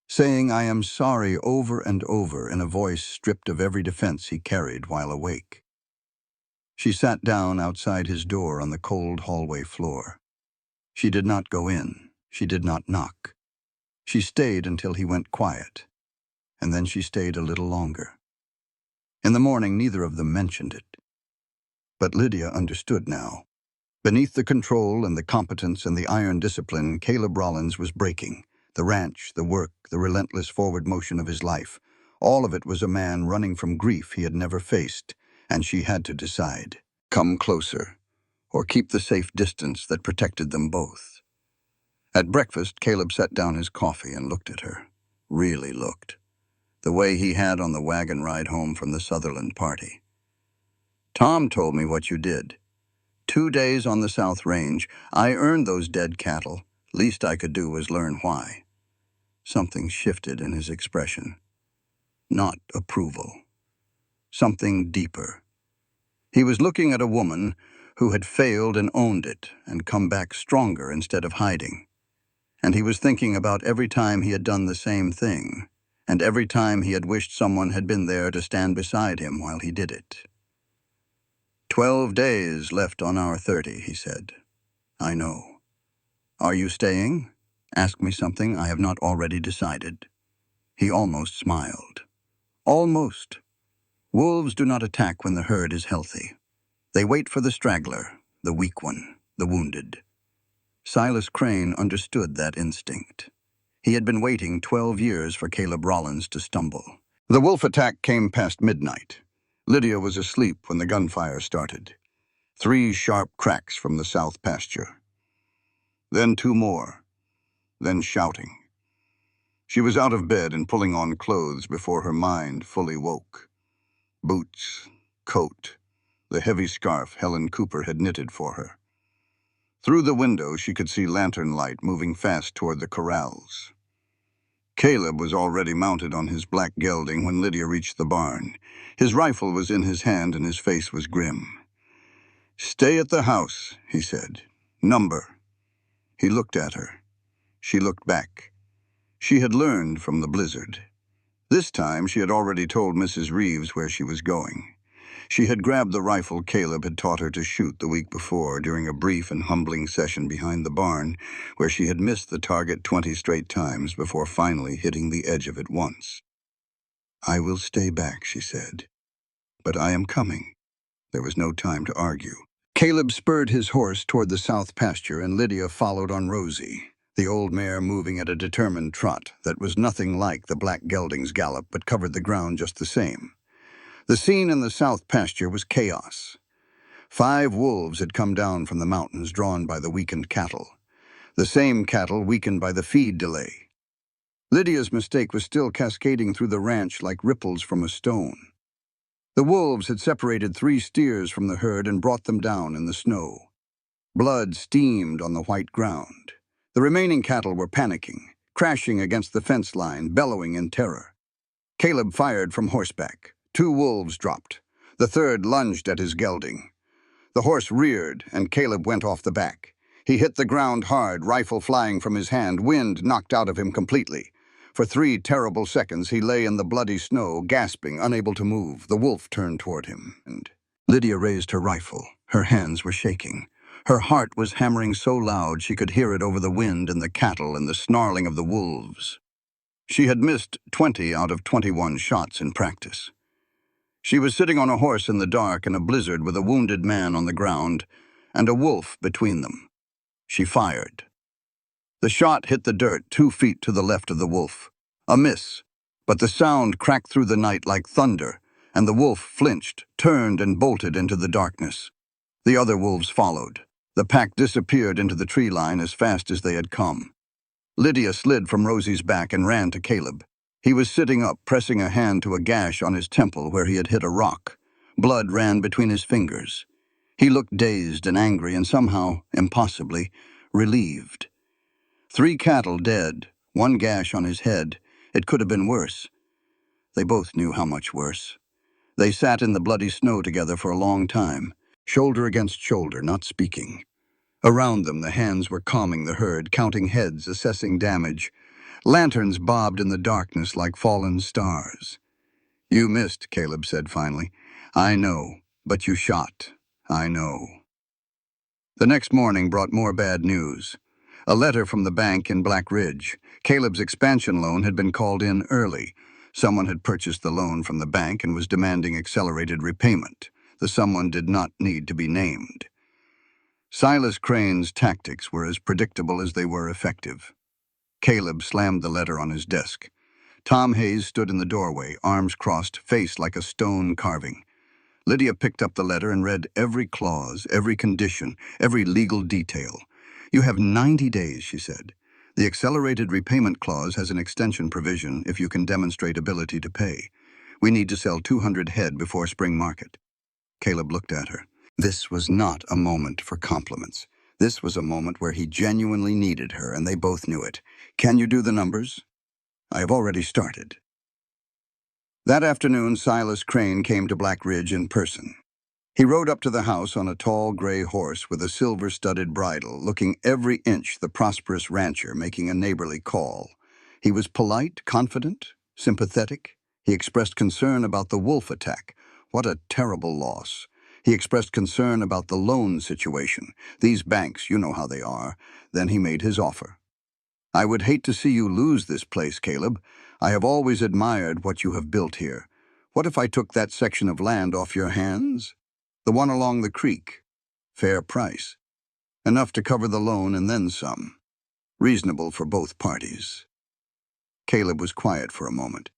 saying "I am sorry" over and over in a voice stripped of every defense he carried while awake. She sat down outside his door on the cold hallway floor. She did not go in. She did not knock. She stayed until he went quiet, and then she stayed a little longer. In the morning, neither of them mentioned it. But Lydia understood now. Beneath the control and the competence and the iron discipline, Caleb Rollins was breaking. The ranch, the work, the relentless forward motion of his life. All of it was a man running from grief he had never faced, and she had to decide. Come closer, or keep the safe distance that protected them both. At breakfast, Caleb set down his coffee and looked at her. Really looked. The way he had on the wagon ride home from the Sutherland party. "Tom told me what you did. 2 days on the South Range. I earned those dead cattle. Least I could do was learn why." Something shifted in his expression. Not approval. something deeper. He was looking at a woman who had failed and owned it and come back stronger instead of hiding. And he was thinking about every time he had done the same thing, and every time he had wished someone had been there to stand beside him while he did it. 12 days left on our 30, he said. I know. Are you staying? Ask me something I have not already decided. He almost smiled. Almost. Wolves do not attack when the herd is healthy. They wait for the straggler, the weak one, the wounded. Silas Crane understood that instinct. He had been waiting 12 years for Caleb Rollins to stumble. The wolf attack came past midnight. Lydia was asleep when the gunfire started. 3 sharp cracks from the south pasture. Then 2 more. Then shouting. She was out of bed and pulling on clothes before her mind fully woke. Boots, coat, the heavy scarf Helen Cooper had knitted for her. Through the window, she could see lantern light moving fast toward the corrals. Caleb was already mounted on his black gelding when Lydia reached the barn. His rifle was in his hand and his face was grim. "Stay at the house," he said. "Number." He looked at her. She looked back. She had learned from the blizzard. This time she had already told Mrs. Reeves where she was going. She had grabbed the rifle Caleb had taught her to shoot the week before during a brief and humbling session behind the barn, where she had missed the target 20 straight times before finally hitting the edge of it once. "I will stay back," she said. "But I am coming." There was no time to argue. Caleb spurred his horse toward the south pasture, and Lydia followed on Rosie, the old mare moving at a determined trot that was nothing like the black gelding's gallop but covered the ground just the same. The scene in the south pasture was chaos. 5 wolves had come down from the mountains drawn by the weakened cattle. The same cattle weakened by the feed delay. Lydia's mistake was still cascading through the ranch like ripples from a stone. The wolves had separated 3 steers from the herd and brought them down in the snow. Blood steamed on the white ground. The remaining cattle were panicking, crashing against the fence line, bellowing in terror. Caleb fired from horseback. 2 wolves dropped. The third lunged at his gelding. The horse reared, and Caleb went off the back. He hit the ground hard, rifle flying from his hand, wind knocked out of him completely. For 3 terrible seconds he lay in the bloody snow, gasping, unable to move. The wolf turned toward him, and Lydia raised her rifle. Her hands were shaking. Her heart was hammering so loud she could hear it over the wind and the cattle and the snarling of the wolves. She had missed 20 out of 21 shots in practice. She was sitting on a horse in the dark in a blizzard with a wounded man on the ground and a wolf between them. She fired. The shot hit the dirt 2 feet to the left of the wolf. A miss, but the sound cracked through the night like thunder, and the wolf flinched, turned, and bolted into the darkness. The other wolves followed. The pack disappeared into the tree line as fast as they had come. Lydia slid from Rosie's back and ran to Caleb. He was sitting up, pressing a hand to a gash on his temple where he had hit a rock. Blood ran between his fingers. He looked dazed and angry and somehow, impossibly, relieved. 3 cattle dead, 1 gash on his head. It could have been worse. They both knew how much worse. They sat in the bloody snow together for a long time, shoulder against shoulder, not speaking. Around them, the hands were calming the herd, counting heads, assessing damage. Lanterns bobbed in the darkness like fallen stars. "You missed," Caleb said finally. "I know, but you shot. I know." The next morning brought more bad news. A letter from the bank in Black Ridge. Caleb's expansion loan had been called in early. Someone had purchased the loan from the bank and was demanding accelerated repayment. The someone did not need to be named. Silas Crane's tactics were as predictable as they were effective. Caleb slammed the letter on his desk. Tom Hayes stood in the doorway, arms crossed, face like a stone carving. Lydia picked up the letter and read every clause, every condition, every legal detail. "You have 90 days," she said. "The accelerated repayment clause has an extension provision if you can demonstrate ability to pay. We need to sell 200 head before spring market." Caleb looked at her. This was not a moment for compliments. This was a moment where he genuinely needed her, and they both knew it. "Can you do the numbers?" "I have already started." That afternoon, Silas Crane came to Black Ridge in person. He rode up to the house on a tall gray horse with a silver-studded bridle, looking every inch the prosperous rancher making a neighborly call. He was polite, confident, sympathetic. He expressed concern about the wolf attack. What a terrible loss. He expressed concern about the loan situation. These banks, you know how they are. Then he made his offer. I would hate to see you lose this place, Caleb. I have always admired what you have built here. What if I took that section of land off your hands? The one along the creek. Fair price. Enough to cover the loan and then some. Reasonable for both parties. Caleb was quiet for a moment.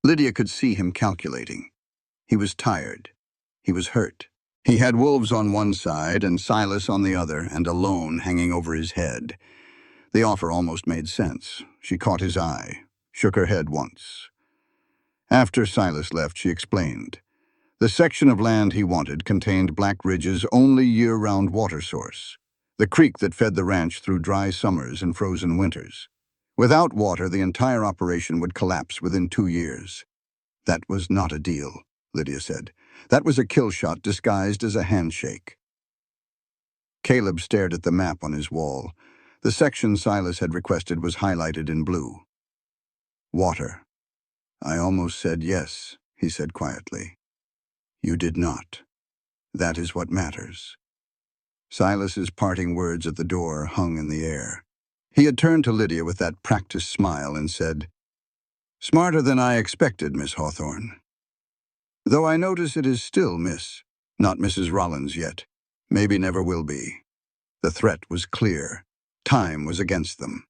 Lydia could see him calculating. He was tired. He was hurt. He had wolves on one side and Silas on the other, and a loan hanging over his head. The offer almost made sense. She caught his eye, shook her head once. After Silas left, she explained. The section of land he wanted contained Black Ridge's only year-round water source, the creek that fed the ranch through dry summers and frozen winters. Without water, the entire operation would collapse within 2 years. That was not a deal, Lydia said. That was a kill shot disguised as a handshake. Caleb stared at the map on his wall. The section Silas had requested was highlighted in blue. Water. I almost said yes, he said quietly. You did not. That is what matters. Silas's parting words at the door hung in the air. He had turned to Lydia with that practiced smile and said, Smarter than I expected, Miss Hawthorne. Though I notice it is still Miss, not Mrs. Rollins yet. Maybe never will be. The threat was clear. Time was against them.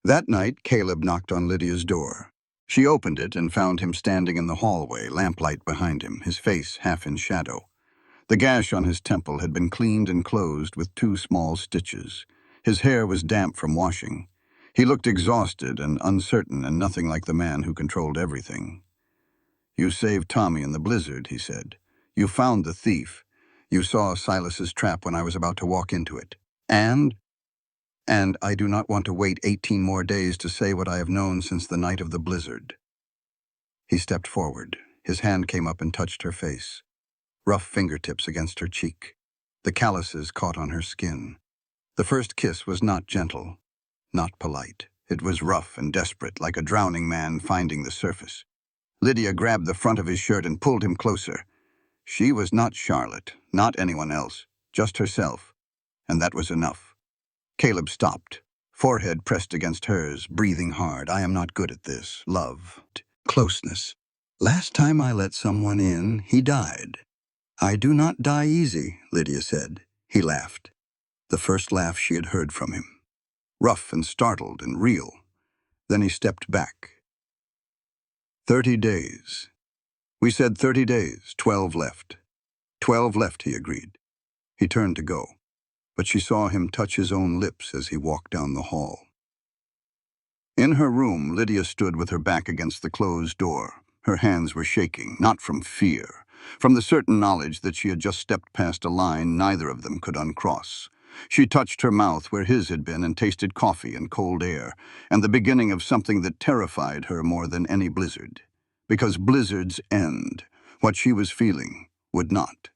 That night, Caleb knocked on Lydia's door. She opened it and found him standing in the hallway, lamplight behind him, his face half in shadow. The gash on his temple had been cleaned and closed with 2 small stitches. His hair was damp from washing. He looked exhausted and uncertain and nothing like the man who controlled everything. You saved Tommy in the blizzard, he said. You found the thief. You saw Silas's trap when I was about to walk into it. And I do not want to wait 18 more days to say what I have known since the night of the blizzard. He stepped forward. His hand came up and touched her face. Rough fingertips against her cheek. The calluses caught on her skin. The first kiss was not gentle, not polite. It was rough and desperate, like a drowning man finding the surface. Lydia grabbed the front of his shirt and pulled him closer. She was not Charlotte, not anyone else, just herself, and that was enough. Caleb stopped, forehead pressed against hers, breathing hard. I am not good at this. Love. Closeness. Last time I let someone in, he died. I do not die easy, Lydia said. He laughed. The first laugh she had heard from him. Rough and startled and real. Then he stepped back. 30 days. We said 30 days, 12 left. 12 left, he agreed. He turned to go, but she saw him touch his own lips as he walked down the hall. In her room, Lydia stood with her back against the closed door. Her hands were shaking, not from fear, from the certain knowledge that she had just stepped past a line neither of them could uncross. She touched her mouth where his had been and tasted coffee and cold air, and the beginning of something that terrified her more than any blizzard. Because blizzards end. What she was feeling would not.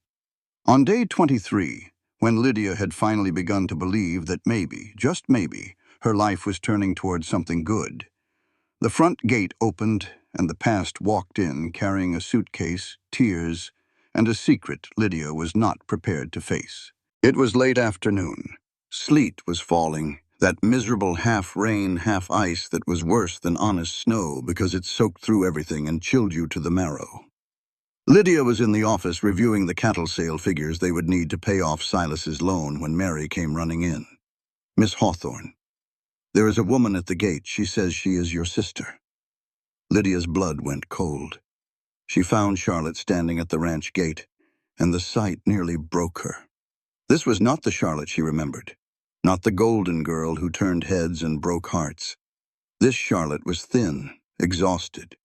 On day 23, when Lydia had finally begun to believe that maybe, just maybe, her life was turning towards something good, the front gate opened and the past walked in carrying a suitcase, tears, and a secret Lydia was not prepared to face. It was late afternoon. Sleet was falling, that miserable half-rain, half-ice that was worse than honest snow because it soaked through everything and chilled you to the marrow. Lydia was in the office reviewing the cattle sale figures they would need to pay off Silas's loan when Mary came running in. Miss Hawthorne, there is a woman at the gate. She says she is your sister. Lydia's blood went cold. She found Charlotte standing at the ranch gate, and the sight nearly broke her. This was not the Charlotte she remembered, not the golden girl who turned heads and broke hearts. This Charlotte was thin, exhausted.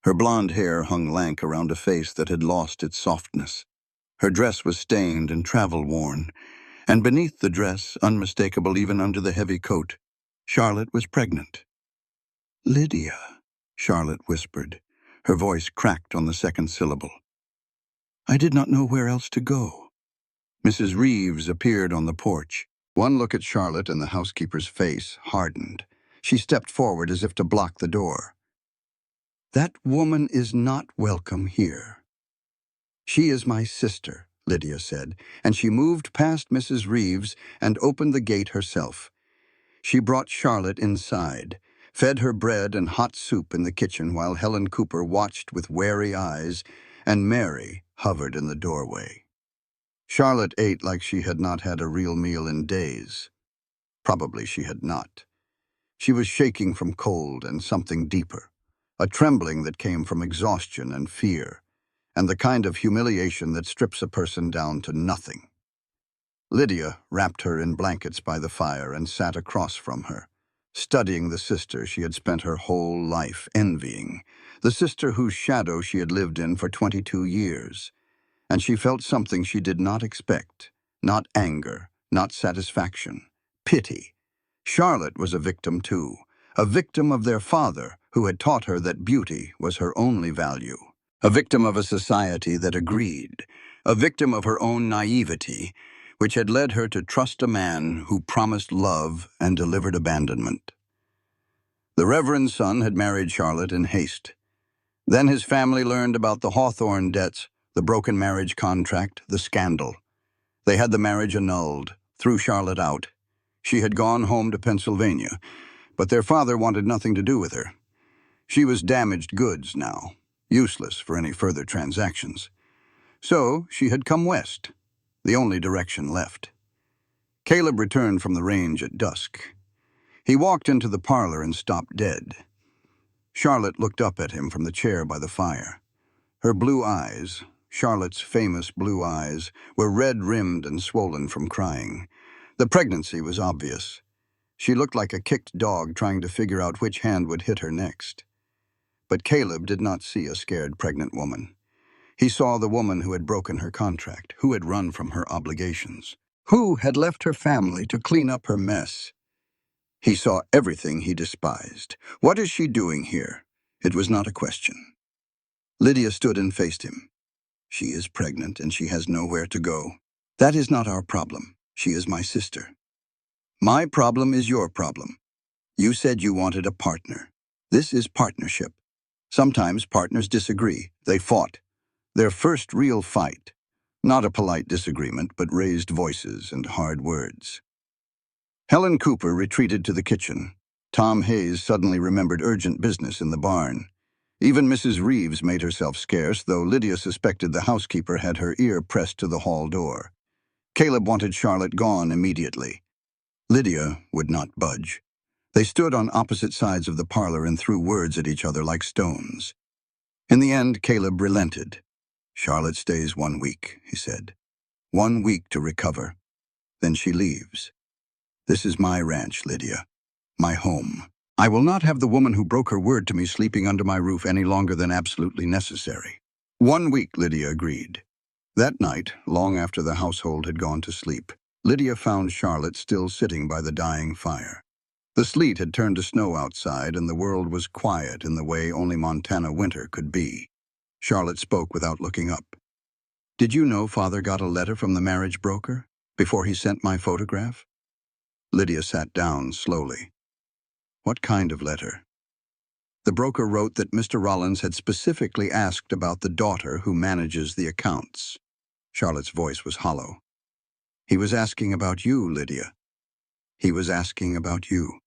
Her blonde hair hung lank around a face that had lost its softness. Her dress was stained and travel-worn, and beneath the dress, unmistakable even under the heavy coat, Charlotte was pregnant. Lydia, Charlotte whispered. Her voice cracked on the second syllable. I did not know where else to go. Mrs. Reeves appeared on the porch. One look at Charlotte and the housekeeper's face hardened. She stepped forward as if to block the door. That woman is not welcome here. She is my sister, Lydia said, and she moved past Mrs. Reeves and opened the gate herself. She brought Charlotte inside, fed her bread and hot soup in the kitchen while Helen Cooper watched with wary eyes, and Mary hovered in the doorway. Charlotte ate like she had not had a real meal in days. Probably she had not. She was shaking from cold and something deeper, a trembling that came from exhaustion and fear, and the kind of humiliation that strips a person down to nothing. Lydia wrapped her in blankets by the fire and sat across from her, studying the sister she had spent her whole life envying, the sister whose shadow she had lived in for 22 years. And she felt something she did not expect, not anger, not satisfaction, pity. Charlotte was a victim too, a victim of their father who had taught her that beauty was her only value, a victim of a society that agreed, a victim of her own naivety, which had led her to trust a man who promised love and delivered abandonment. The reverend son had married Charlotte in haste. Then his family learned about the Hawthorne debts, the broken marriage contract, the scandal. They had the marriage annulled, threw Charlotte out. She had gone home to Pennsylvania, but their father wanted nothing to do with her. She was damaged goods now, useless for any further transactions. So she had come west, the only direction left. Caleb returned from the range at dusk. He walked into the parlor and stopped dead. Charlotte looked up at him from the chair by the fire. Her blue eyes, Charlotte's famous blue eyes, were red-rimmed and swollen from crying. The pregnancy was obvious. She looked like a kicked dog trying to figure out which hand would hit her next. But Caleb did not see a scared pregnant woman. He saw the woman who had broken her contract, who had run from her obligations, who had left her family to clean up her mess. He saw everything he despised. What is she doing here? It was not a question. Lydia stood and faced him. She is pregnant and she has nowhere to go. That is not our problem. She is my sister. My problem is your problem. You said you wanted a partner. This is partnership. Sometimes partners disagree. They fought. Their first real fight. Not a polite disagreement, but raised voices and hard words. Helen Cooper retreated to the kitchen. Tom Hayes suddenly remembered urgent business in the barn. Even Mrs. Reeves made herself scarce, though Lydia suspected the housekeeper had her ear pressed to the hall door. Caleb wanted Charlotte gone immediately. Lydia would not budge. They stood on opposite sides of the parlor and threw words at each other like stones. In the end, Caleb relented. Charlotte stays 1 week, he said. 1 week to recover. Then she leaves. This is my ranch, Lydia. My home. I will not have the woman who broke her word to me sleeping under my roof any longer than absolutely necessary. 1 week, Lydia agreed. That night, long after the household had gone to sleep, Lydia found Charlotte still sitting by the dying fire. The sleet had turned to snow outside, and the world was quiet in the way only Montana winter could be. Charlotte spoke without looking up. Did you know Father got a letter from the marriage broker before he sent my photograph? Lydia sat down slowly. What kind of letter? The broker wrote that Mr. Rollins had specifically asked about the daughter who manages the accounts. Charlotte's voice was hollow. He was asking about you, Lydia. He was asking about you.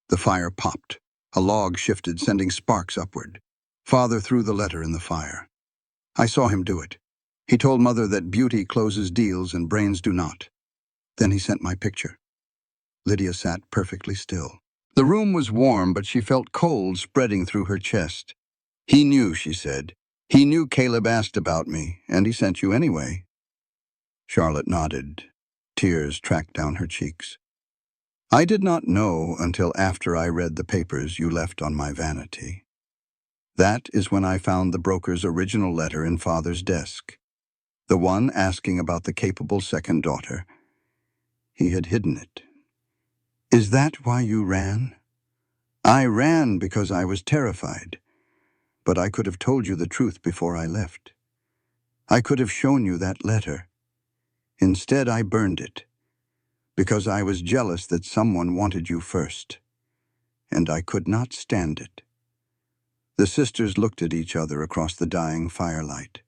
The fire popped. A log shifted, sending sparks upward. Father threw the letter in the fire. I saw him do it. He told Mother that beauty closes deals and brains do not. Then he sent my picture. Lydia sat perfectly still. The room was warm, but she felt cold spreading through her chest. He knew, she said. He knew Caleb asked about me, and he sent you anyway. Charlotte nodded. Tears tracked down her cheeks. I did not know until after I read the papers you left on my vanity. That is when I found the broker's original letter in Father's desk. The one asking about the capable second daughter. He had hidden it. Is that why you ran? I ran because I was terrified. But I could have told you the truth before I left. I could have shown you that letter. Instead, I burned it, because I was jealous that someone wanted you first, and I could not stand it." The sisters looked at each other across the dying firelight.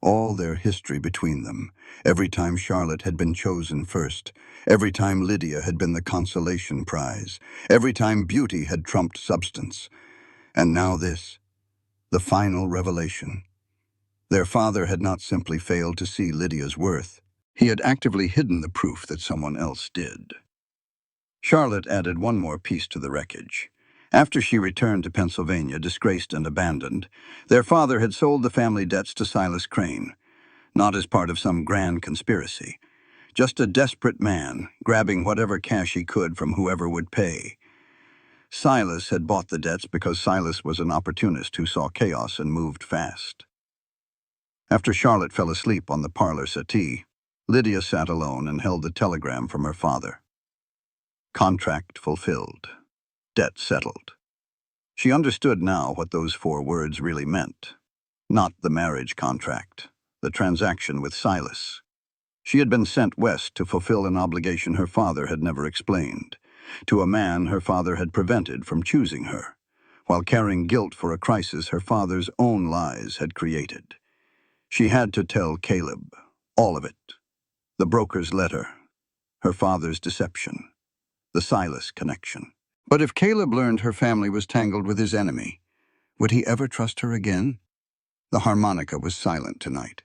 All their history between them, every time Charlotte had been chosen first, every time Lydia had been the consolation prize, every time beauty had trumped substance. And now this, the final revelation. Their father had not simply failed to see Lydia's worth. He had actively hidden the proof that someone else did. Charlotte added one more piece to the wreckage. After she returned to Pennsylvania, disgraced and abandoned, their father had sold the family debts to Silas Crane, not as part of some grand conspiracy, just a desperate man grabbing whatever cash he could from whoever would pay. Silas had bought the debts because Silas was an opportunist who saw chaos and moved fast. After Charlotte fell asleep on the parlor settee, Lydia sat alone and held the telegram from her father. Contract fulfilled. Debt settled. She understood now what those 4 words really meant. Not the marriage contract, the transaction with Silas. She had been sent west to fulfill an obligation her father had never explained, to a man her father had prevented from choosing her, while carrying guilt for a crisis her father's own lies had created. She had to tell Caleb, all of it. The broker's letter, her father's deception, the Silas connection. But if Caleb learned her family was tangled with his enemy, would he ever trust her again? The harmonica was silent tonight,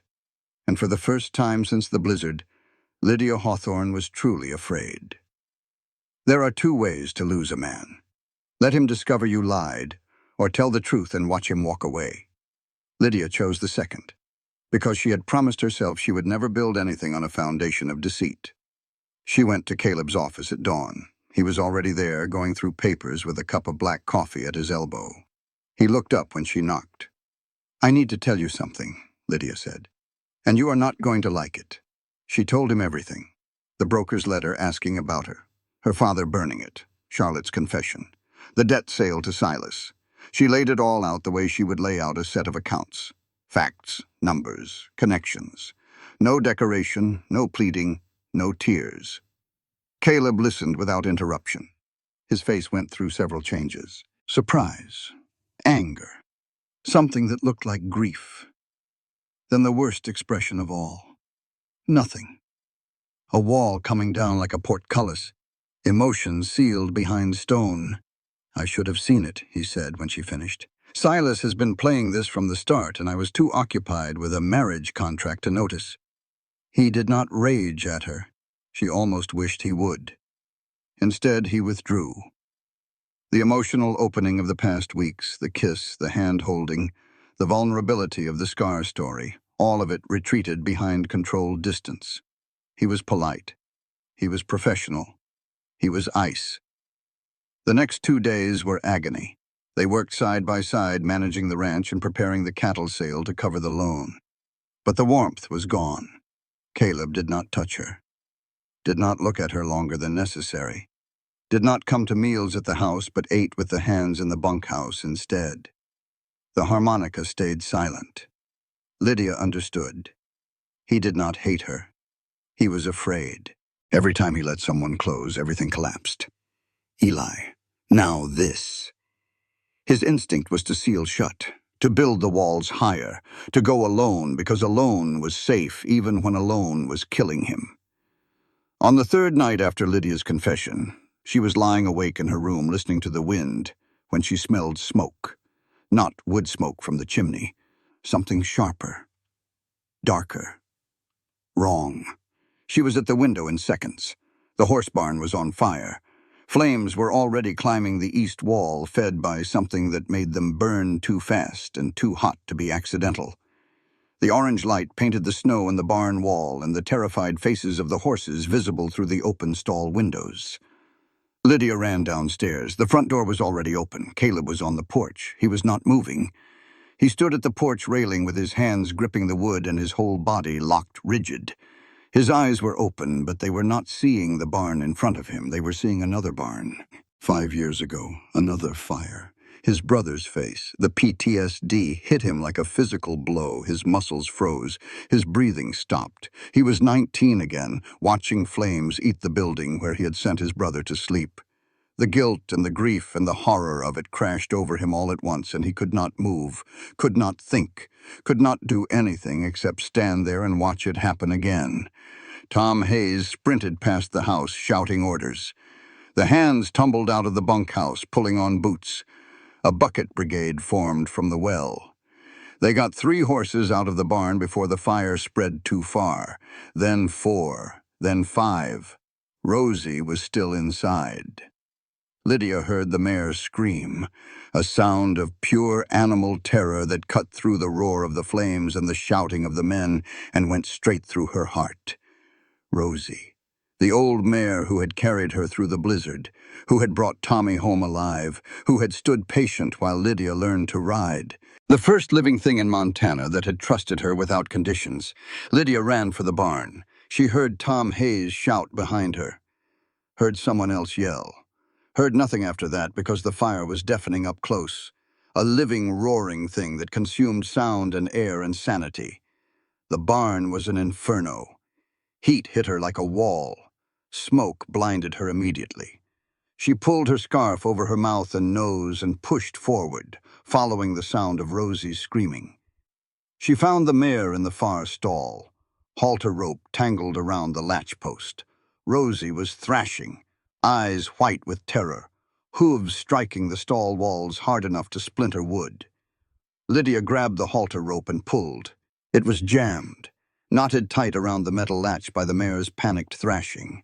and for the first time since the blizzard, Lydia Hawthorne was truly afraid. There are 2 ways to lose a man. Let him discover you lied, or tell the truth and watch him walk away. Lydia chose the second, because she had promised herself she would never build anything on a foundation of deceit. She went to Caleb's office at dawn. He was already there, going through papers with a cup of black coffee at his elbow. He looked up when she knocked. "I need to tell you something," Lydia said, "and you are not going to like it." She told him everything. The broker's letter asking about her father burning it, Charlotte's confession, the debt sale to Silas. She laid it all out the way she would lay out a set of accounts. Facts, numbers, connections. No decoration, no pleading, no tears. Caleb listened without interruption. His face went through several changes. Surprise, anger, something that looked like grief. Then the worst expression of all. Nothing. A wall coming down like a portcullis. Emotion sealed behind stone. "I should have seen it," he said when she finished. "Silas has been playing this from the start, and I was too occupied with a marriage contract to notice." He did not rage at her. She almost wished he would. Instead, he withdrew. The emotional opening of the past weeks, the kiss, the hand-holding, the vulnerability of the scar story, all of it retreated behind controlled distance. He was polite. He was professional. He was ice. The next 2 days were agony. They worked side by side, managing the ranch and preparing the cattle sale to cover the loan. But the warmth was gone. Caleb did not touch her, did not look at her longer than necessary, did not come to meals at the house but ate with the hands in the bunkhouse instead. The harmonica stayed silent. Lydia understood. He did not hate her. He was afraid. Every time he let someone close, everything collapsed. Eli. Now this. His instinct was to seal shut, to build the walls higher, to go alone because alone was safe even when alone was killing him. On the 3rd night after Lydia's confession, she was lying awake in her room listening to the wind when she smelled smoke. Not wood smoke from the chimney. Something sharper. Darker. Wrong. She was at the window in seconds. The horse barn was on fire. Flames were already climbing the east wall, fed by something that made them burn too fast and too hot to be accidental. The orange light painted the snow in the barn wall and the terrified faces of the horses visible through the open stall windows. Lydia ran downstairs. The front door was already open. Caleb was on the porch. He was not moving. He stood at the porch railing with his hands gripping the wood and his whole body locked rigid. His eyes were open, but they were not seeing the barn in front of him. They were seeing another barn. 5 years ago, another fire. His brother's face, the PTSD, hit him like a physical blow. His muscles froze. His breathing stopped. He was 19 again, watching flames eat the building where he had sent his brother to sleep. The guilt and the grief and the horror of it crashed over him all at once, and he could not move, could not think, could not do anything except stand there and watch it happen again. Tom Hayes sprinted past the house, shouting orders. The hands tumbled out of the bunkhouse, pulling on boots. A bucket brigade formed from the well. They got 3 horses out of the barn before the fire spread too far. Then 4, then 5. Rosie was still inside. Lydia heard the mare scream, a sound of pure animal terror that cut through the roar of the flames and the shouting of the men and went straight through her heart. Rosie, the old mare who had carried her through the blizzard, who had brought Tommy home alive, who had stood patient while Lydia learned to ride. The first living thing in Montana that had trusted her without conditions. Lydia ran for the barn. She heard Tom Hayes shout behind her. Heard someone else yell. Heard nothing after that because the fire was deafening up close. A living, roaring thing that consumed sound and air and sanity. The barn was an inferno. Heat hit her like a wall. Smoke blinded her immediately. She pulled her scarf over her mouth and nose and pushed forward, following the sound of Rosie's screaming. She found the mare in the far stall. Halter rope tangled around the latch post. Rosie was thrashing, eyes white with terror, hooves striking the stall walls hard enough to splinter wood. Lydia grabbed the halter rope and pulled. It was jammed, knotted tight around the metal latch by the mare's panicked thrashing.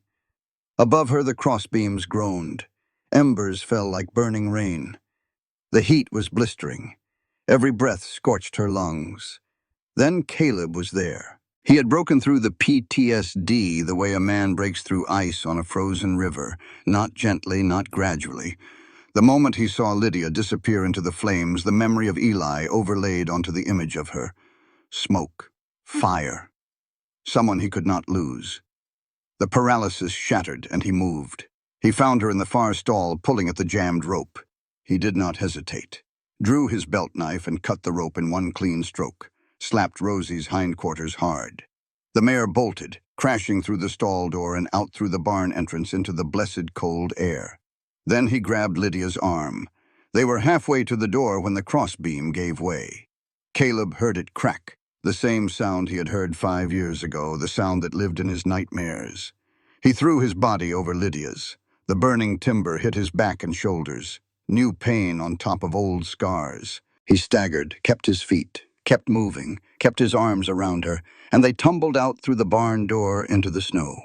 Above her, the crossbeams groaned. Embers fell like burning rain. The heat was blistering. Every breath scorched her lungs. Then Caleb was there. He had broken through the PTSD the way a man breaks through ice on a frozen river, not gently, not gradually. The moment he saw Lydia disappear into the flames, the memory of Eli overlaid onto the image of her. Smoke, fire, someone he could not lose. The paralysis shattered, and he moved. He found her in the far stall, pulling at the jammed rope. He did not hesitate. Drew his belt knife and cut the rope in one clean stroke. Slapped Rosie's hindquarters hard. The mare bolted, crashing through the stall door and out through the barn entrance into the blessed cold air. Then he grabbed Lydia's arm. They were halfway to the door when the crossbeam gave way. Caleb heard it crack, the same sound he had heard 5 years ago, the sound that lived in his nightmares. He threw his body over Lydia's. The burning timber hit his back and shoulders, new pain on top of old scars. He staggered, kept his feet, kept moving, kept his arms around her, and they tumbled out through the barn door into the snow.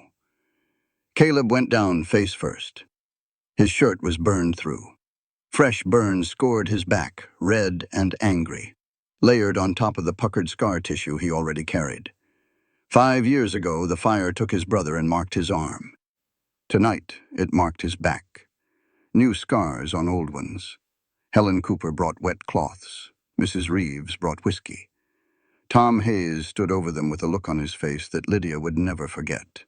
Caleb went down face first. His shirt was burned through. Fresh burns scored his back, red and angry, layered on top of the puckered scar tissue he already carried. 5 years ago, the fire took his brother and marked his arm. Tonight, it marked his back. New scars on old ones. Helen Cooper brought wet cloths. Mrs. Reeves brought whiskey. Tom Hayes stood over them with a look on his face that Lydia would never forget.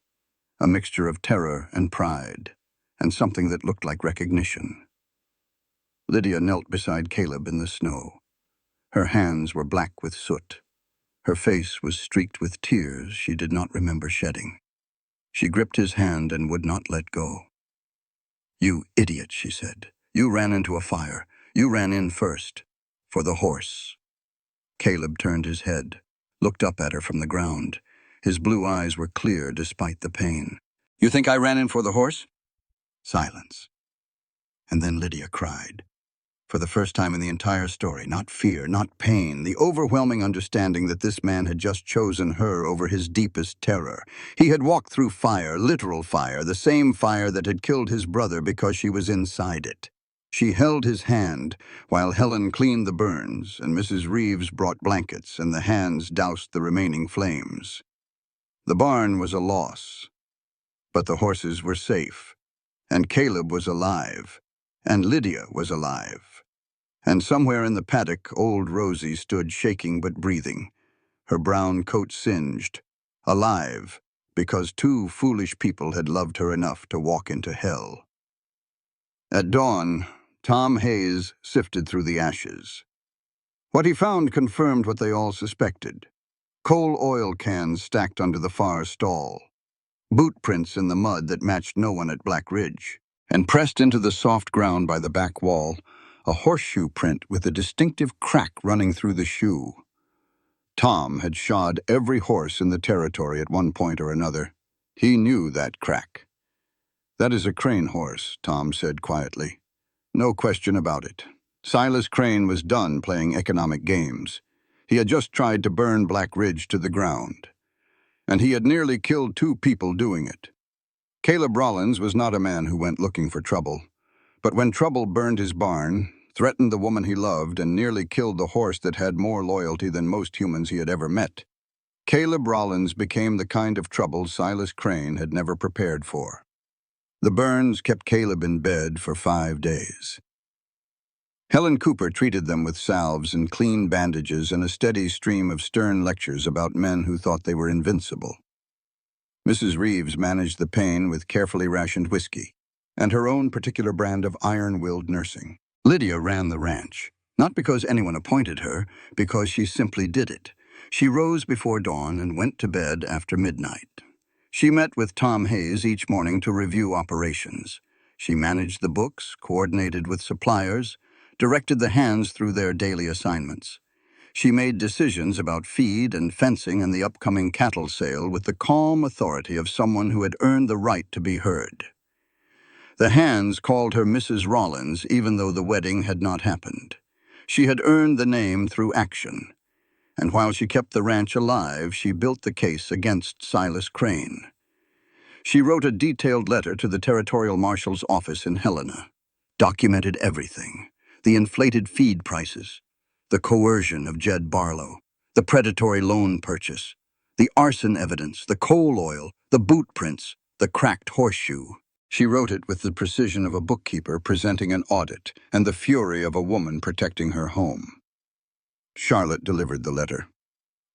A mixture of terror and pride, and something that looked like recognition. Lydia knelt beside Caleb in the snow. Her hands were black with soot. Her face was streaked with tears she did not remember shedding. She gripped his hand and would not let go. "You idiot," she said. "You ran into a fire. You ran in first. For the horse." Caleb turned his head, looked up at her from the ground. His blue eyes were clear despite the pain. "You think I ran in for the horse?" Silence. And then Lydia cried. For the first time in the entire story, not fear, not pain, the overwhelming understanding that this man had just chosen her over his deepest terror. He had walked through fire, literal fire, the same fire that had killed his brother because she was inside it. She held his hand while Helen cleaned the burns and Mrs. Reeves brought blankets and the hands doused the remaining flames. The barn was a loss, but the horses were safe, and Caleb was alive, and Lydia was alive. And somewhere in the paddock, old Rosie stood shaking but breathing, her brown coat singed, alive, because 2 foolish people had loved her enough to walk into hell. At dawn, Tom Hayes sifted through the ashes. What he found confirmed what they all suspected. Coal oil cans stacked under the far stall. Boot prints in the mud that matched no one at Black Ridge. And pressed into the soft ground by the back wall, a horseshoe print with a distinctive crack running through the shoe. Tom had shod every horse in the territory at one point or another. He knew that crack. "That is a Crane horse," Tom said quietly. "No question about it. Silas Crane was done playing economic games. He had just tried to burn Black Ridge to the ground. And he had nearly killed 2 people doing it. Caleb Rollins was not a man who went looking for trouble. But when trouble burned his barn, threatened the woman he loved, and nearly killed the horse that had more loyalty than most humans he had ever met, Caleb Rollins became the kind of trouble Silas Crane had never prepared for. The burns kept Caleb in bed for 5 days. Helen Cooper treated them with salves and clean bandages and a steady stream of stern lectures about men who thought they were invincible. Mrs. Reeves managed the pain with carefully rationed whiskey and her own particular brand of iron-willed nursing. Lydia ran the ranch, not because anyone appointed her, because she simply did it. She rose before dawn and went to bed after midnight. She met with Tom Hayes each morning to review operations. She managed the books, coordinated with suppliers, directed the hands through their daily assignments. She made decisions about feed and fencing and the upcoming cattle sale with the calm authority of someone who had earned the right to be heard. The hands called her Mrs. Rollins, even though the wedding had not happened. She had earned the name through action. And while she kept the ranch alive, she built the case against Silas Crane. She wrote a detailed letter to the Territorial Marshal's office in Helena, documented everything: the inflated feed prices, the coercion of Jed Barlow, the predatory loan purchase, the arson evidence, the coal oil, the boot prints, the cracked horseshoe. She wrote it with the precision of a bookkeeper presenting an audit and the fury of a woman protecting her home. Charlotte delivered the letter.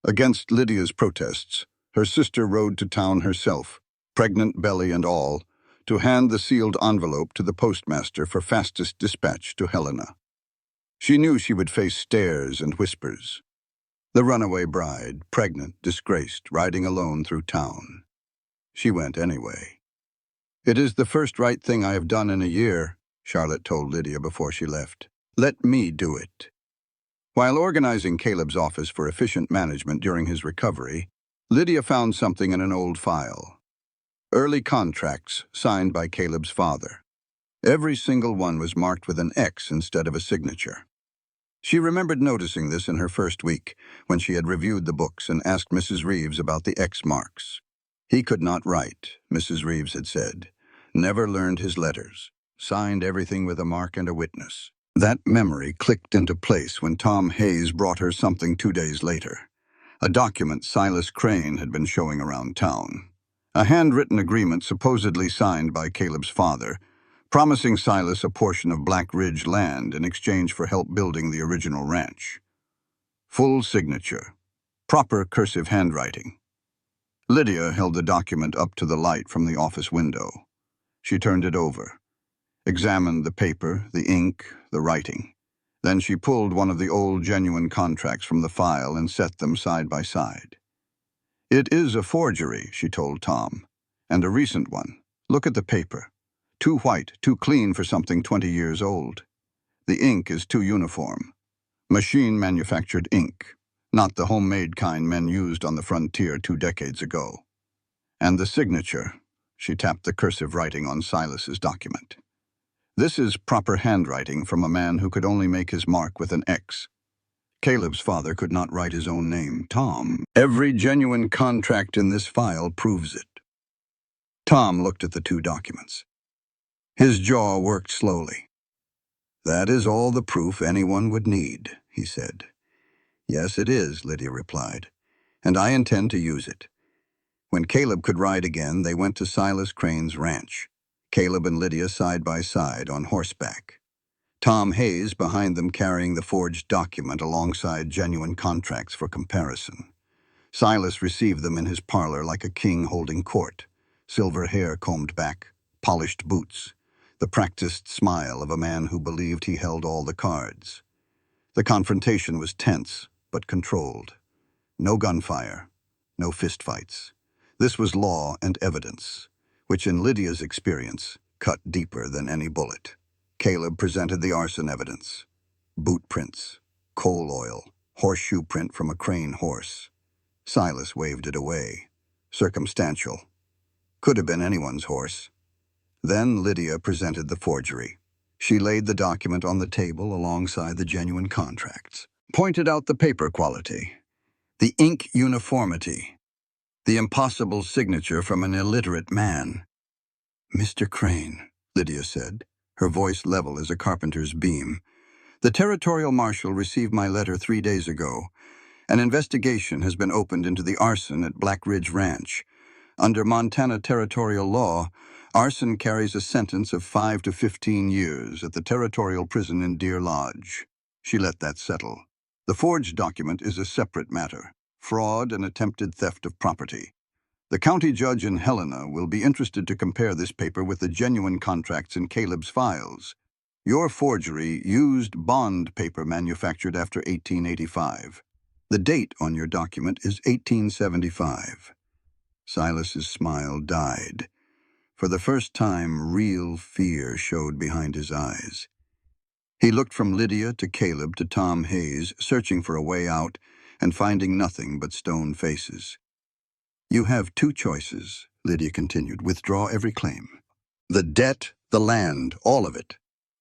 Against Lydia's protests, her sister rode to town herself, pregnant belly and all, to hand the sealed envelope to the postmaster for fastest dispatch to Helena. She knew she would face stares and whispers. The runaway bride, pregnant, disgraced, riding alone through town. She went anyway. "It is the first right thing I have done in a year," Charlotte told Lydia before she left. "Let me do it." While organizing Caleb's office for efficient management during his recovery, Lydia found something in an old file. Early contracts signed by Caleb's father. Every single one was marked with an X instead of a signature. She remembered noticing this in her first week, when she had reviewed the books and asked Mrs. Reeves about the X marks. "He could not write," Mrs. Reeves had said. "Never learned his letters. Signed everything with a mark and a witness." That memory clicked into place when Tom Hayes brought her something 2 days later. A document Silas Crane had been showing around town. A handwritten agreement supposedly signed by Caleb's father, promising Silas a portion of Black Ridge land in exchange for help building the original ranch. Full signature. Proper cursive handwriting. Lydia held the document up to the light from the office window. She turned it over, examined the paper, the ink, the writing. Then she pulled one of the old genuine contracts from the file and set them side by side. "It is a forgery," she told Tom, "and a recent one. Look at the paper. Too white, too clean for something 20 years old. The ink is too uniform. Machine-manufactured ink, not the homemade kind men used on the frontier 2 decades ago. And the signature," she tapped the cursive writing on Silas's document. "This is proper handwriting from a man who could only make his mark with an X. Caleb's father could not write his own name, Tom. Every genuine contract in this file proves it." Tom looked at the 2 documents. His jaw worked slowly. "That is all the proof anyone would need," he said. "Yes, it is," Lydia replied, "and I intend to use it." When Caleb could ride again, they went to Silas Crane's ranch, Caleb and Lydia side by side on horseback. Tom Hayes behind them carrying the forged document alongside genuine contracts for comparison. Silas received them in his parlor like a king holding court, silver hair combed back, polished boots, the practiced smile of a man who believed he held all the cards. The confrontation was tense, but controlled. No gunfire, no fistfights. This was law and evidence, which in Lydia's experience cut deeper than any bullet. Caleb presented the arson evidence. Boot prints, coal oil, horseshoe print from a crane horse. Silas waved it away. Circumstantial. Could have been anyone's horse. Then Lydia presented the forgery. She laid the document on the table alongside the genuine contracts, pointed out the paper quality, the ink uniformity, the impossible signature from an illiterate man. "Mr. Crane," Lydia said, her voice level as a carpenter's beam, "the territorial marshal received my letter 3 days ago. An investigation has been opened into the arson at Black Ridge Ranch. Under Montana territorial law, arson carries a sentence of 5 to 15 years at the territorial prison in Deer Lodge." She let that settle. The forged document is a separate matter, fraud and attempted theft of property. The county judge in Helena will be interested to compare this paper with the genuine contracts in Caleb's files. Your forgery used bond paper manufactured after 1885. The date on your document is 1875. Silas's smile died. For the first time, real fear showed behind his eyes. He looked from Lydia to Caleb to Tom Hayes, searching for a way out and finding nothing but stone faces. "You have 2 choices," Lydia continued. "Withdraw every claim. The debt, the land, all of it.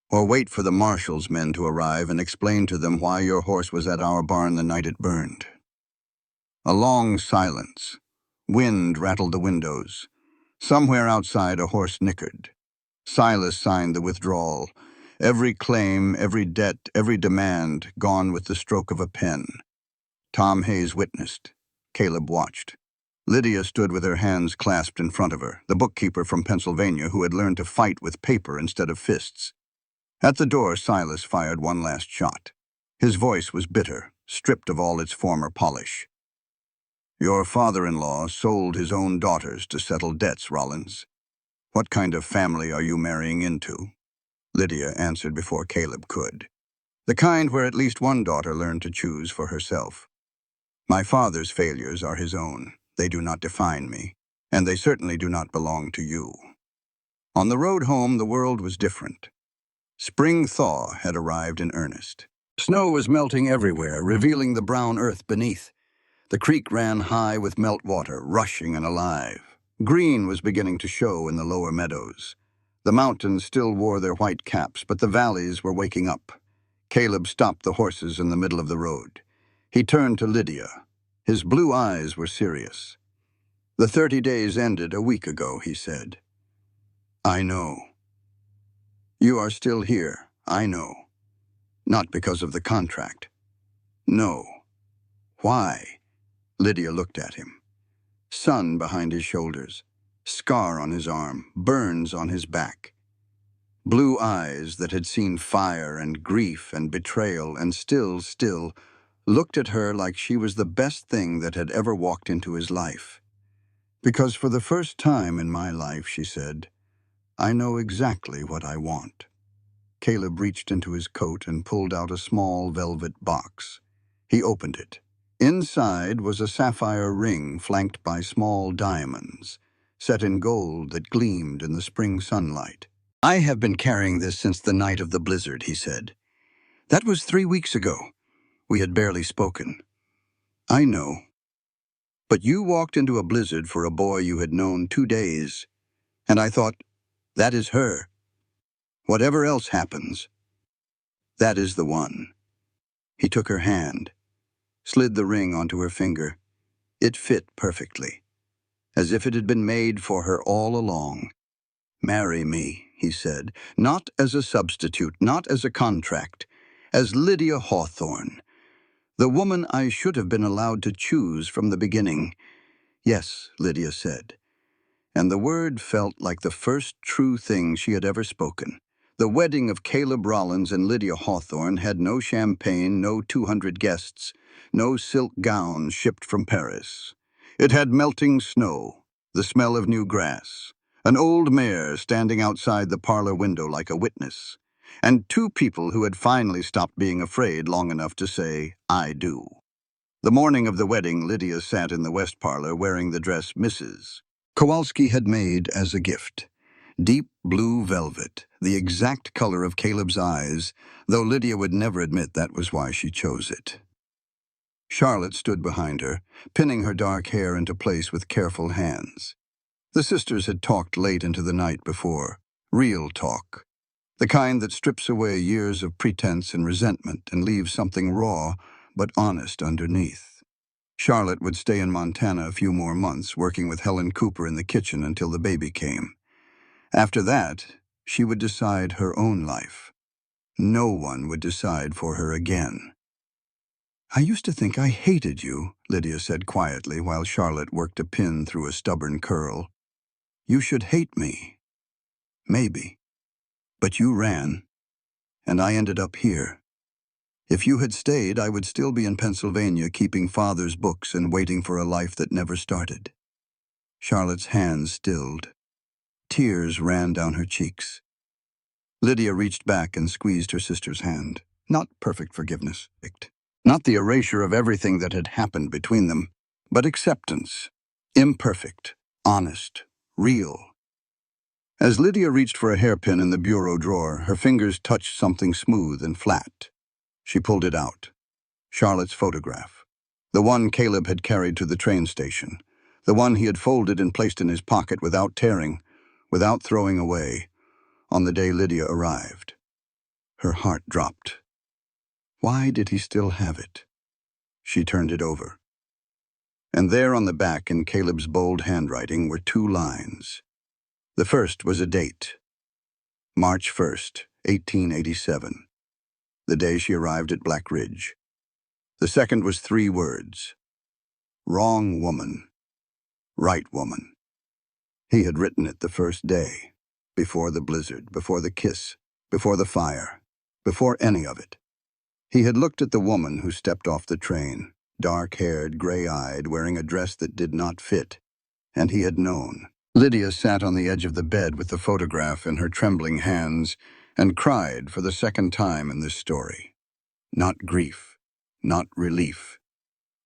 Or wait for the marshal's men to arrive and explain to them why your horse was at our barn the night it burned." A long silence. Wind rattled the windows. Somewhere outside, a horse nickered. Silas signed the withdrawal. Every claim, every debt, every demand gone with the stroke of a pen. Tom Hayes witnessed. Caleb watched. Lydia stood with her hands clasped in front of her, the bookkeeper from Pennsylvania who had learned to fight with paper instead of fists. At the door, Silas fired one last shot. His voice was bitter, stripped of all its former polish. "Your father-in-law sold his own daughters to settle debts, Rollins. What kind of family are you marrying into?" Lydia answered before Caleb could. "The kind where at least one daughter learned to choose for herself. My father's failures are his own. They do not define me, and they certainly do not belong to you." On the road home, the world was different. Spring thaw had arrived in earnest. Snow was melting everywhere, revealing the brown earth beneath. The creek ran high with meltwater, rushing and alive. Green was beginning to show in the lower meadows. The mountains still wore their white caps, but the valleys were waking up. Caleb stopped the horses in the middle of the road. He turned to Lydia. His blue eyes were serious. "The 30 days ended a week ago," he said. "I know. You are still here, I know. Not because of the contract. No. Why?" Lydia looked at him. Sun behind his shoulders, scar on his arm, burns on his back. Blue eyes that had seen fire and grief and betrayal and still, looked at her like she was the best thing that had ever walked into his life. "Because for the first time in my life," she said, "I know exactly what I want." Caleb reached into his coat and pulled out a small velvet box. He opened it. Inside was a sapphire ring flanked by small diamonds, set in gold that gleamed in the spring sunlight. "I have been carrying this since the night of the blizzard," he said. "That was 3 weeks ago. We had barely spoken." "I know. But you walked into a blizzard for a boy you had known 2 days, and I thought, that is her. Whatever else happens, that is the one." He took her hand, slid the ring onto her finger. It fit perfectly, as if it had been made for her all along. "Marry me," he said, "not as a substitute, not as a contract, as Lydia Hawthorne, the woman I should have been allowed to choose from the beginning." "Yes," Lydia said, and the word felt like the first true thing she had ever spoken. The wedding of Caleb Rollins and Lydia Hawthorne had no champagne, no 200 guests, no silk gowns shipped from Paris. It had melting snow, the smell of new grass, An old mare standing outside the parlor window like a witness, and two people who had finally stopped being afraid long enough to say, "I do." The morning of the wedding, Lydia sat in the west parlor wearing the dress Mrs. Kowalski had made as a gift. Deep blue velvet, the exact color of Caleb's eyes, though Lydia would never admit that was why she chose it. Charlotte stood behind her, pinning her dark hair into place with careful hands. The sisters had talked late into the night before. Real talk. The kind that strips away years of pretense and resentment and leaves something raw but honest underneath. Charlotte would stay in Montana a few more months, working with Helen Cooper in the kitchen until the baby came. After that, she would decide her own life. No one would decide for her again. "I used to think I hated you," Lydia said quietly while Charlotte worked a pin through a stubborn curl. "You should hate me. Maybe. But you ran, and I ended up here. If you had stayed, I would still be in Pennsylvania keeping Father's books and waiting for a life that never started." Charlotte's hands stilled. Tears ran down her cheeks. Lydia reached back and squeezed her sister's hand. Not perfect forgiveness. Not the erasure of everything that had happened between them, but acceptance. Imperfect, honest, real. As Lydia reached for a hairpin in the bureau drawer, her fingers touched something smooth and flat. She pulled it out. Charlotte's photograph. The one Caleb had carried to the train station. The one he had folded and placed in his pocket without tearing, without throwing away, on the day Lydia arrived. Her heart dropped. Why did he still have it? She turned it over. And there on the back in Caleb's bold handwriting were two lines. The first was a date. March 1st, 1887. The day she arrived at Black Ridge. The second was 3 words. Wrong woman. Right woman. He had written it the first day. Before the blizzard, before the kiss, before the fire, before any of it. He had looked at the woman who stepped off the train, dark-haired, gray-eyed, wearing a dress that did not fit, and he had known. Lydia sat on the edge of the bed with the photograph in her trembling hands and cried for the second time in this story. Not grief, not relief.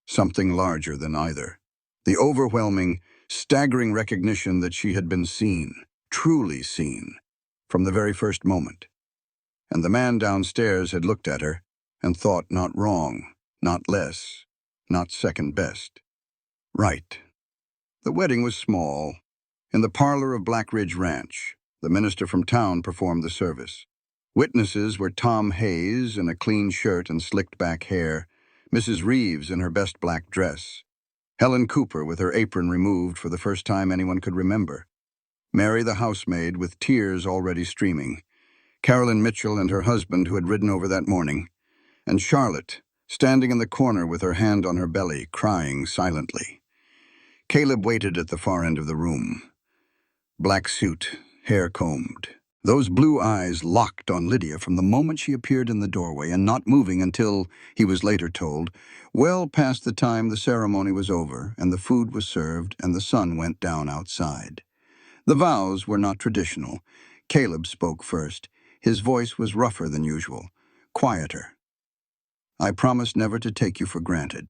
Something larger than either. The overwhelming, staggering recognition that she had been seen, truly seen, from the very first moment. And the man downstairs had looked at her and thought not wrong, not less, not second best. Right. The wedding was small. In the parlor of Black Ridge Ranch, the minister from town performed the service. Witnesses were Tom Hayes in a clean shirt and slicked back hair, Mrs. Reeves in her best black dress, Helen Cooper with her apron removed for the first time anyone could remember, Mary the housemaid with tears already streaming, Carolyn Mitchell and her husband who had ridden over that morning, and Charlotte, standing in the corner with her hand on her belly, crying silently. Caleb waited at the far end of the room. Black suit, hair combed. Those blue eyes locked on Lydia from the moment she appeared in the doorway and not moving until, he was later told, well past the time the ceremony was over and the food was served and the sun went down outside. The vows were not traditional. Caleb spoke first. His voice was rougher than usual, quieter. "I promise never to take you for granted.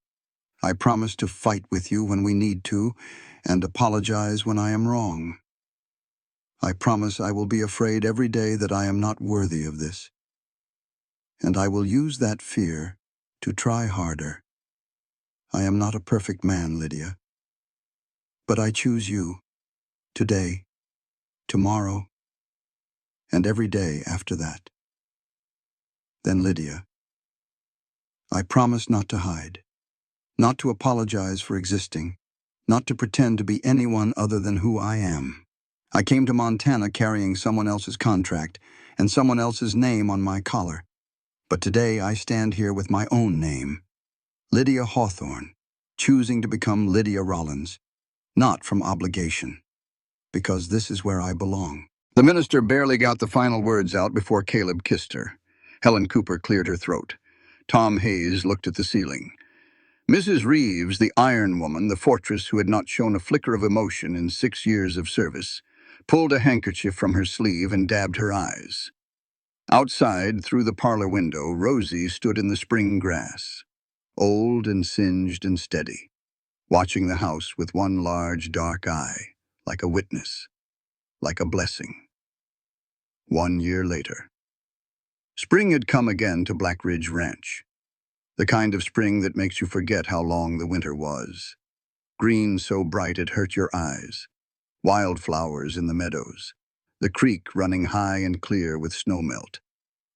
I promise to fight with you when we need to and apologize when I am wrong. I promise I will be afraid every day that I am not worthy of this. And I will use that fear to try harder. I am not a perfect man, Lydia. But I choose you, today, tomorrow, and every day after that." Then Lydia, "I promise not to hide, not to apologize for existing, not to pretend to be anyone other than who I am. I came to Montana carrying someone else's contract and someone else's name on my collar. But today I stand here with my own name, Lydia Hawthorne, choosing to become Lydia Rollins, not from obligation, because this is where I belong." The minister barely got the final words out before Caleb kissed her. Helen Cooper cleared her throat. Tom Hayes looked at the ceiling. Mrs. Reeves, the iron woman, the fortress who had not shown a flicker of emotion in 6 years of service, pulled a handkerchief from her sleeve and dabbed her eyes. Outside, through the parlor window, Rosie stood in the spring grass, old and singed and steady, watching the house with one large dark eye, like a witness, like a blessing. 1 year later. Spring had come again to Black Ridge Ranch, the kind of spring that makes you forget how long the winter was. Green so bright it hurt your eyes, wildflowers in the meadows, the creek running high and clear with snowmelt,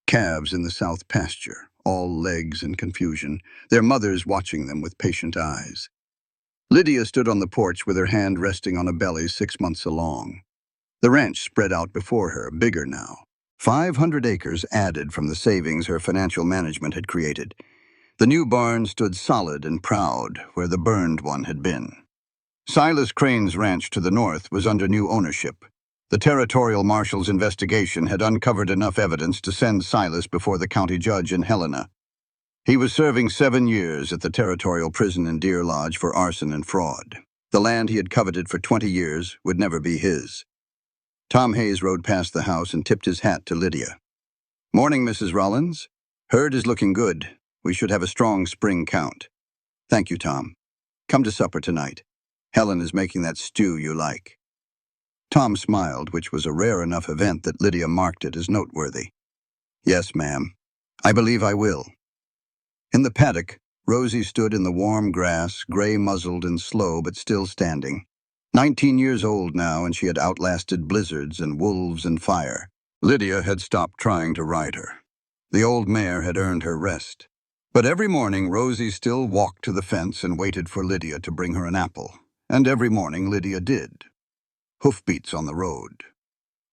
calves in the south pasture, all legs and confusion, their mothers watching them with patient eyes. Lydia stood on the porch with her hand resting on a belly 6 months along. The ranch spread out before her, bigger now. 500 acres added from the savings her financial management had created. The new barn stood solid and proud where the burned one had been. Silas Crane's ranch to the north was under new ownership. The territorial marshal's investigation had uncovered enough evidence to send Silas before the county judge in Helena. He was serving 7 years at the territorial prison in Deer Lodge for arson and fraud. The land he had coveted for 20 years would never be his. Tom Hayes rode past the house and tipped his hat to Lydia. "Morning, Mrs. Rollins. Herd is looking good. We should have a strong spring count." "Thank you, Tom. Come to supper tonight. Helen is making that stew you like." Tom smiled, which was a rare enough event that Lydia marked it as noteworthy. "Yes, ma'am. I believe I will." In the paddock, Rosie stood in the warm grass, gray-muzzled and slow but still standing. 19 years old now, and she had outlasted blizzards and wolves and fire. Lydia had stopped trying to ride her. The old mare had earned her rest. But every morning, Rosie still walked to the fence and waited for Lydia to bring her an apple. And every morning, Lydia did. Hoofbeats on the road.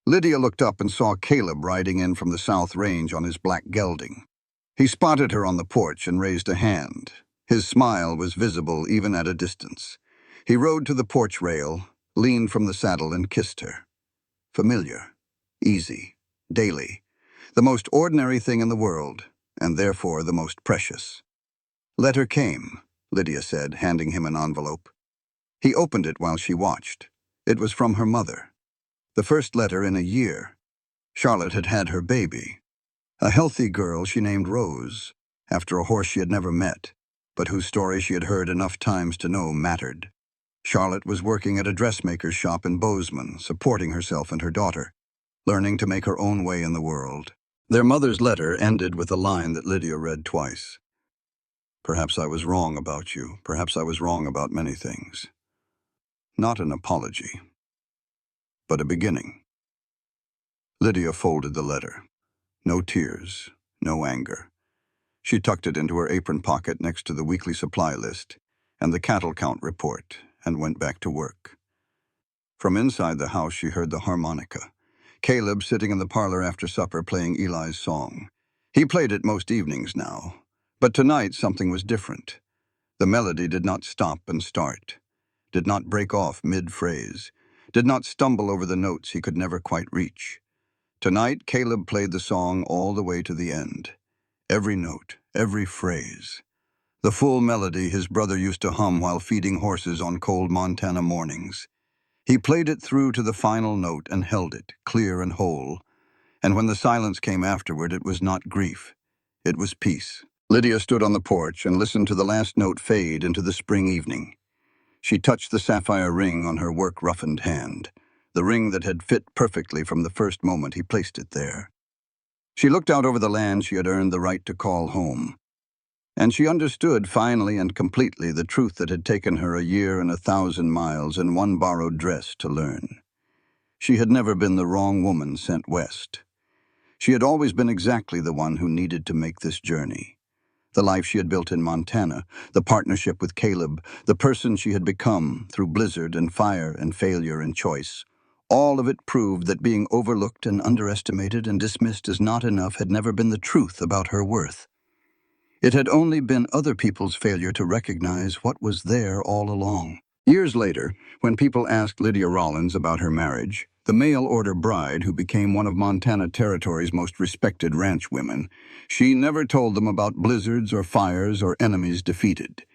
Lydia looked up and saw Caleb riding in from the south range on his black gelding. He spotted her on the porch and raised a hand. His smile was visible even at a distance. He rode to the porch rail, leaned from the saddle and kissed her. Familiar, easy, daily, the most ordinary thing in the world, and therefore the most precious. "Letter came," Lydia said, handing him an envelope. He opened it while she watched. It was from her mother. The first letter in a year. Charlotte had had her baby. A healthy girl she named Rose, after a horse she had never met, but whose story she had heard enough times to know mattered. Charlotte was working at a dressmaker's shop in Bozeman, supporting herself and her daughter, learning to make her own way in the world. Their mother's letter ended with a line that Lydia read twice. "Perhaps I was wrong about you. Perhaps I was wrong about many things." Not an apology, but a beginning. Lydia folded the letter. No tears, no anger. She tucked it into her apron pocket next to the weekly supply list and the cattle count report and went back to work. From inside the house she heard the harmonica. Caleb sitting in the parlor after supper playing Eli's song. He played it most evenings now, but tonight something was different. The melody did not stop and start, did not break off mid-phrase, did not stumble over the notes he could never quite reach. Tonight, Caleb played the song all the way to the end. Every note, every phrase. The full melody his brother used to hum while feeding horses on cold Montana mornings. He played it through to the final note and held it, clear and whole. And when the silence came afterward, it was not grief. It was peace. Lydia stood on the porch and listened to the last note fade into the spring evening. She touched the sapphire ring on her work-roughened hand, the ring that had fit perfectly from the first moment he placed it there. She looked out over the land she had earned the right to call home. And she understood finally and completely the truth that had taken her 1 year and 1,000 miles and one borrowed dress to learn. She had never been the wrong woman sent west. She had always been exactly the one who needed to make this journey. The life she had built in Montana, the partnership with Caleb, the person she had become through blizzard and fire and failure and choice, all of it proved that being overlooked and underestimated and dismissed as not enough had never been the truth about her worth. It had only been other people's failure to recognize what was there all along. Years later, when people asked Lydia Rollins about her marriage, the mail-order bride who became one of Montana Territory's most respected ranch women, she never told them about blizzards or fires or enemies defeated.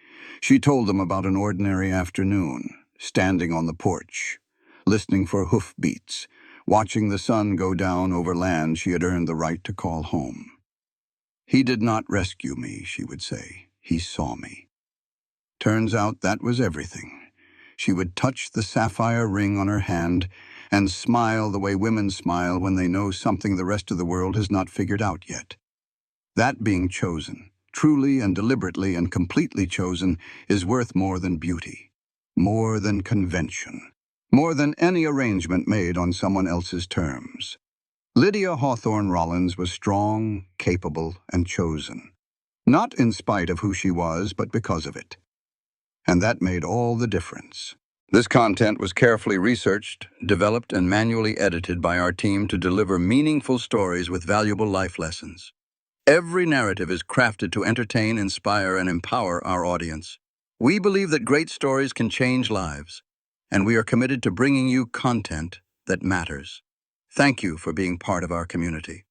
She told them about an ordinary afternoon, standing on the porch, listening for hoofbeats, Watching the sun go down over land she had earned the right to call home. "He did not rescue me," she would say. "He saw me." Turns out that was everything. She would touch the sapphire ring on her hand and smile the way women smile when they know something the rest of the world has not figured out yet. That being chosen, truly and deliberately and completely chosen, is worth more than beauty, more than convention, more than any arrangement made on someone else's terms. Lydia Hawthorne Rollins was strong, capable, and chosen. Not in spite of who she was, but because of it. And that made all the difference. This content was carefully researched, developed, and manually edited by our team to deliver meaningful stories with valuable life lessons. Every narrative is crafted to entertain, inspire, and empower our audience. We believe that great stories can change lives, and we are committed to bringing you content that matters. Thank you for being part of our community.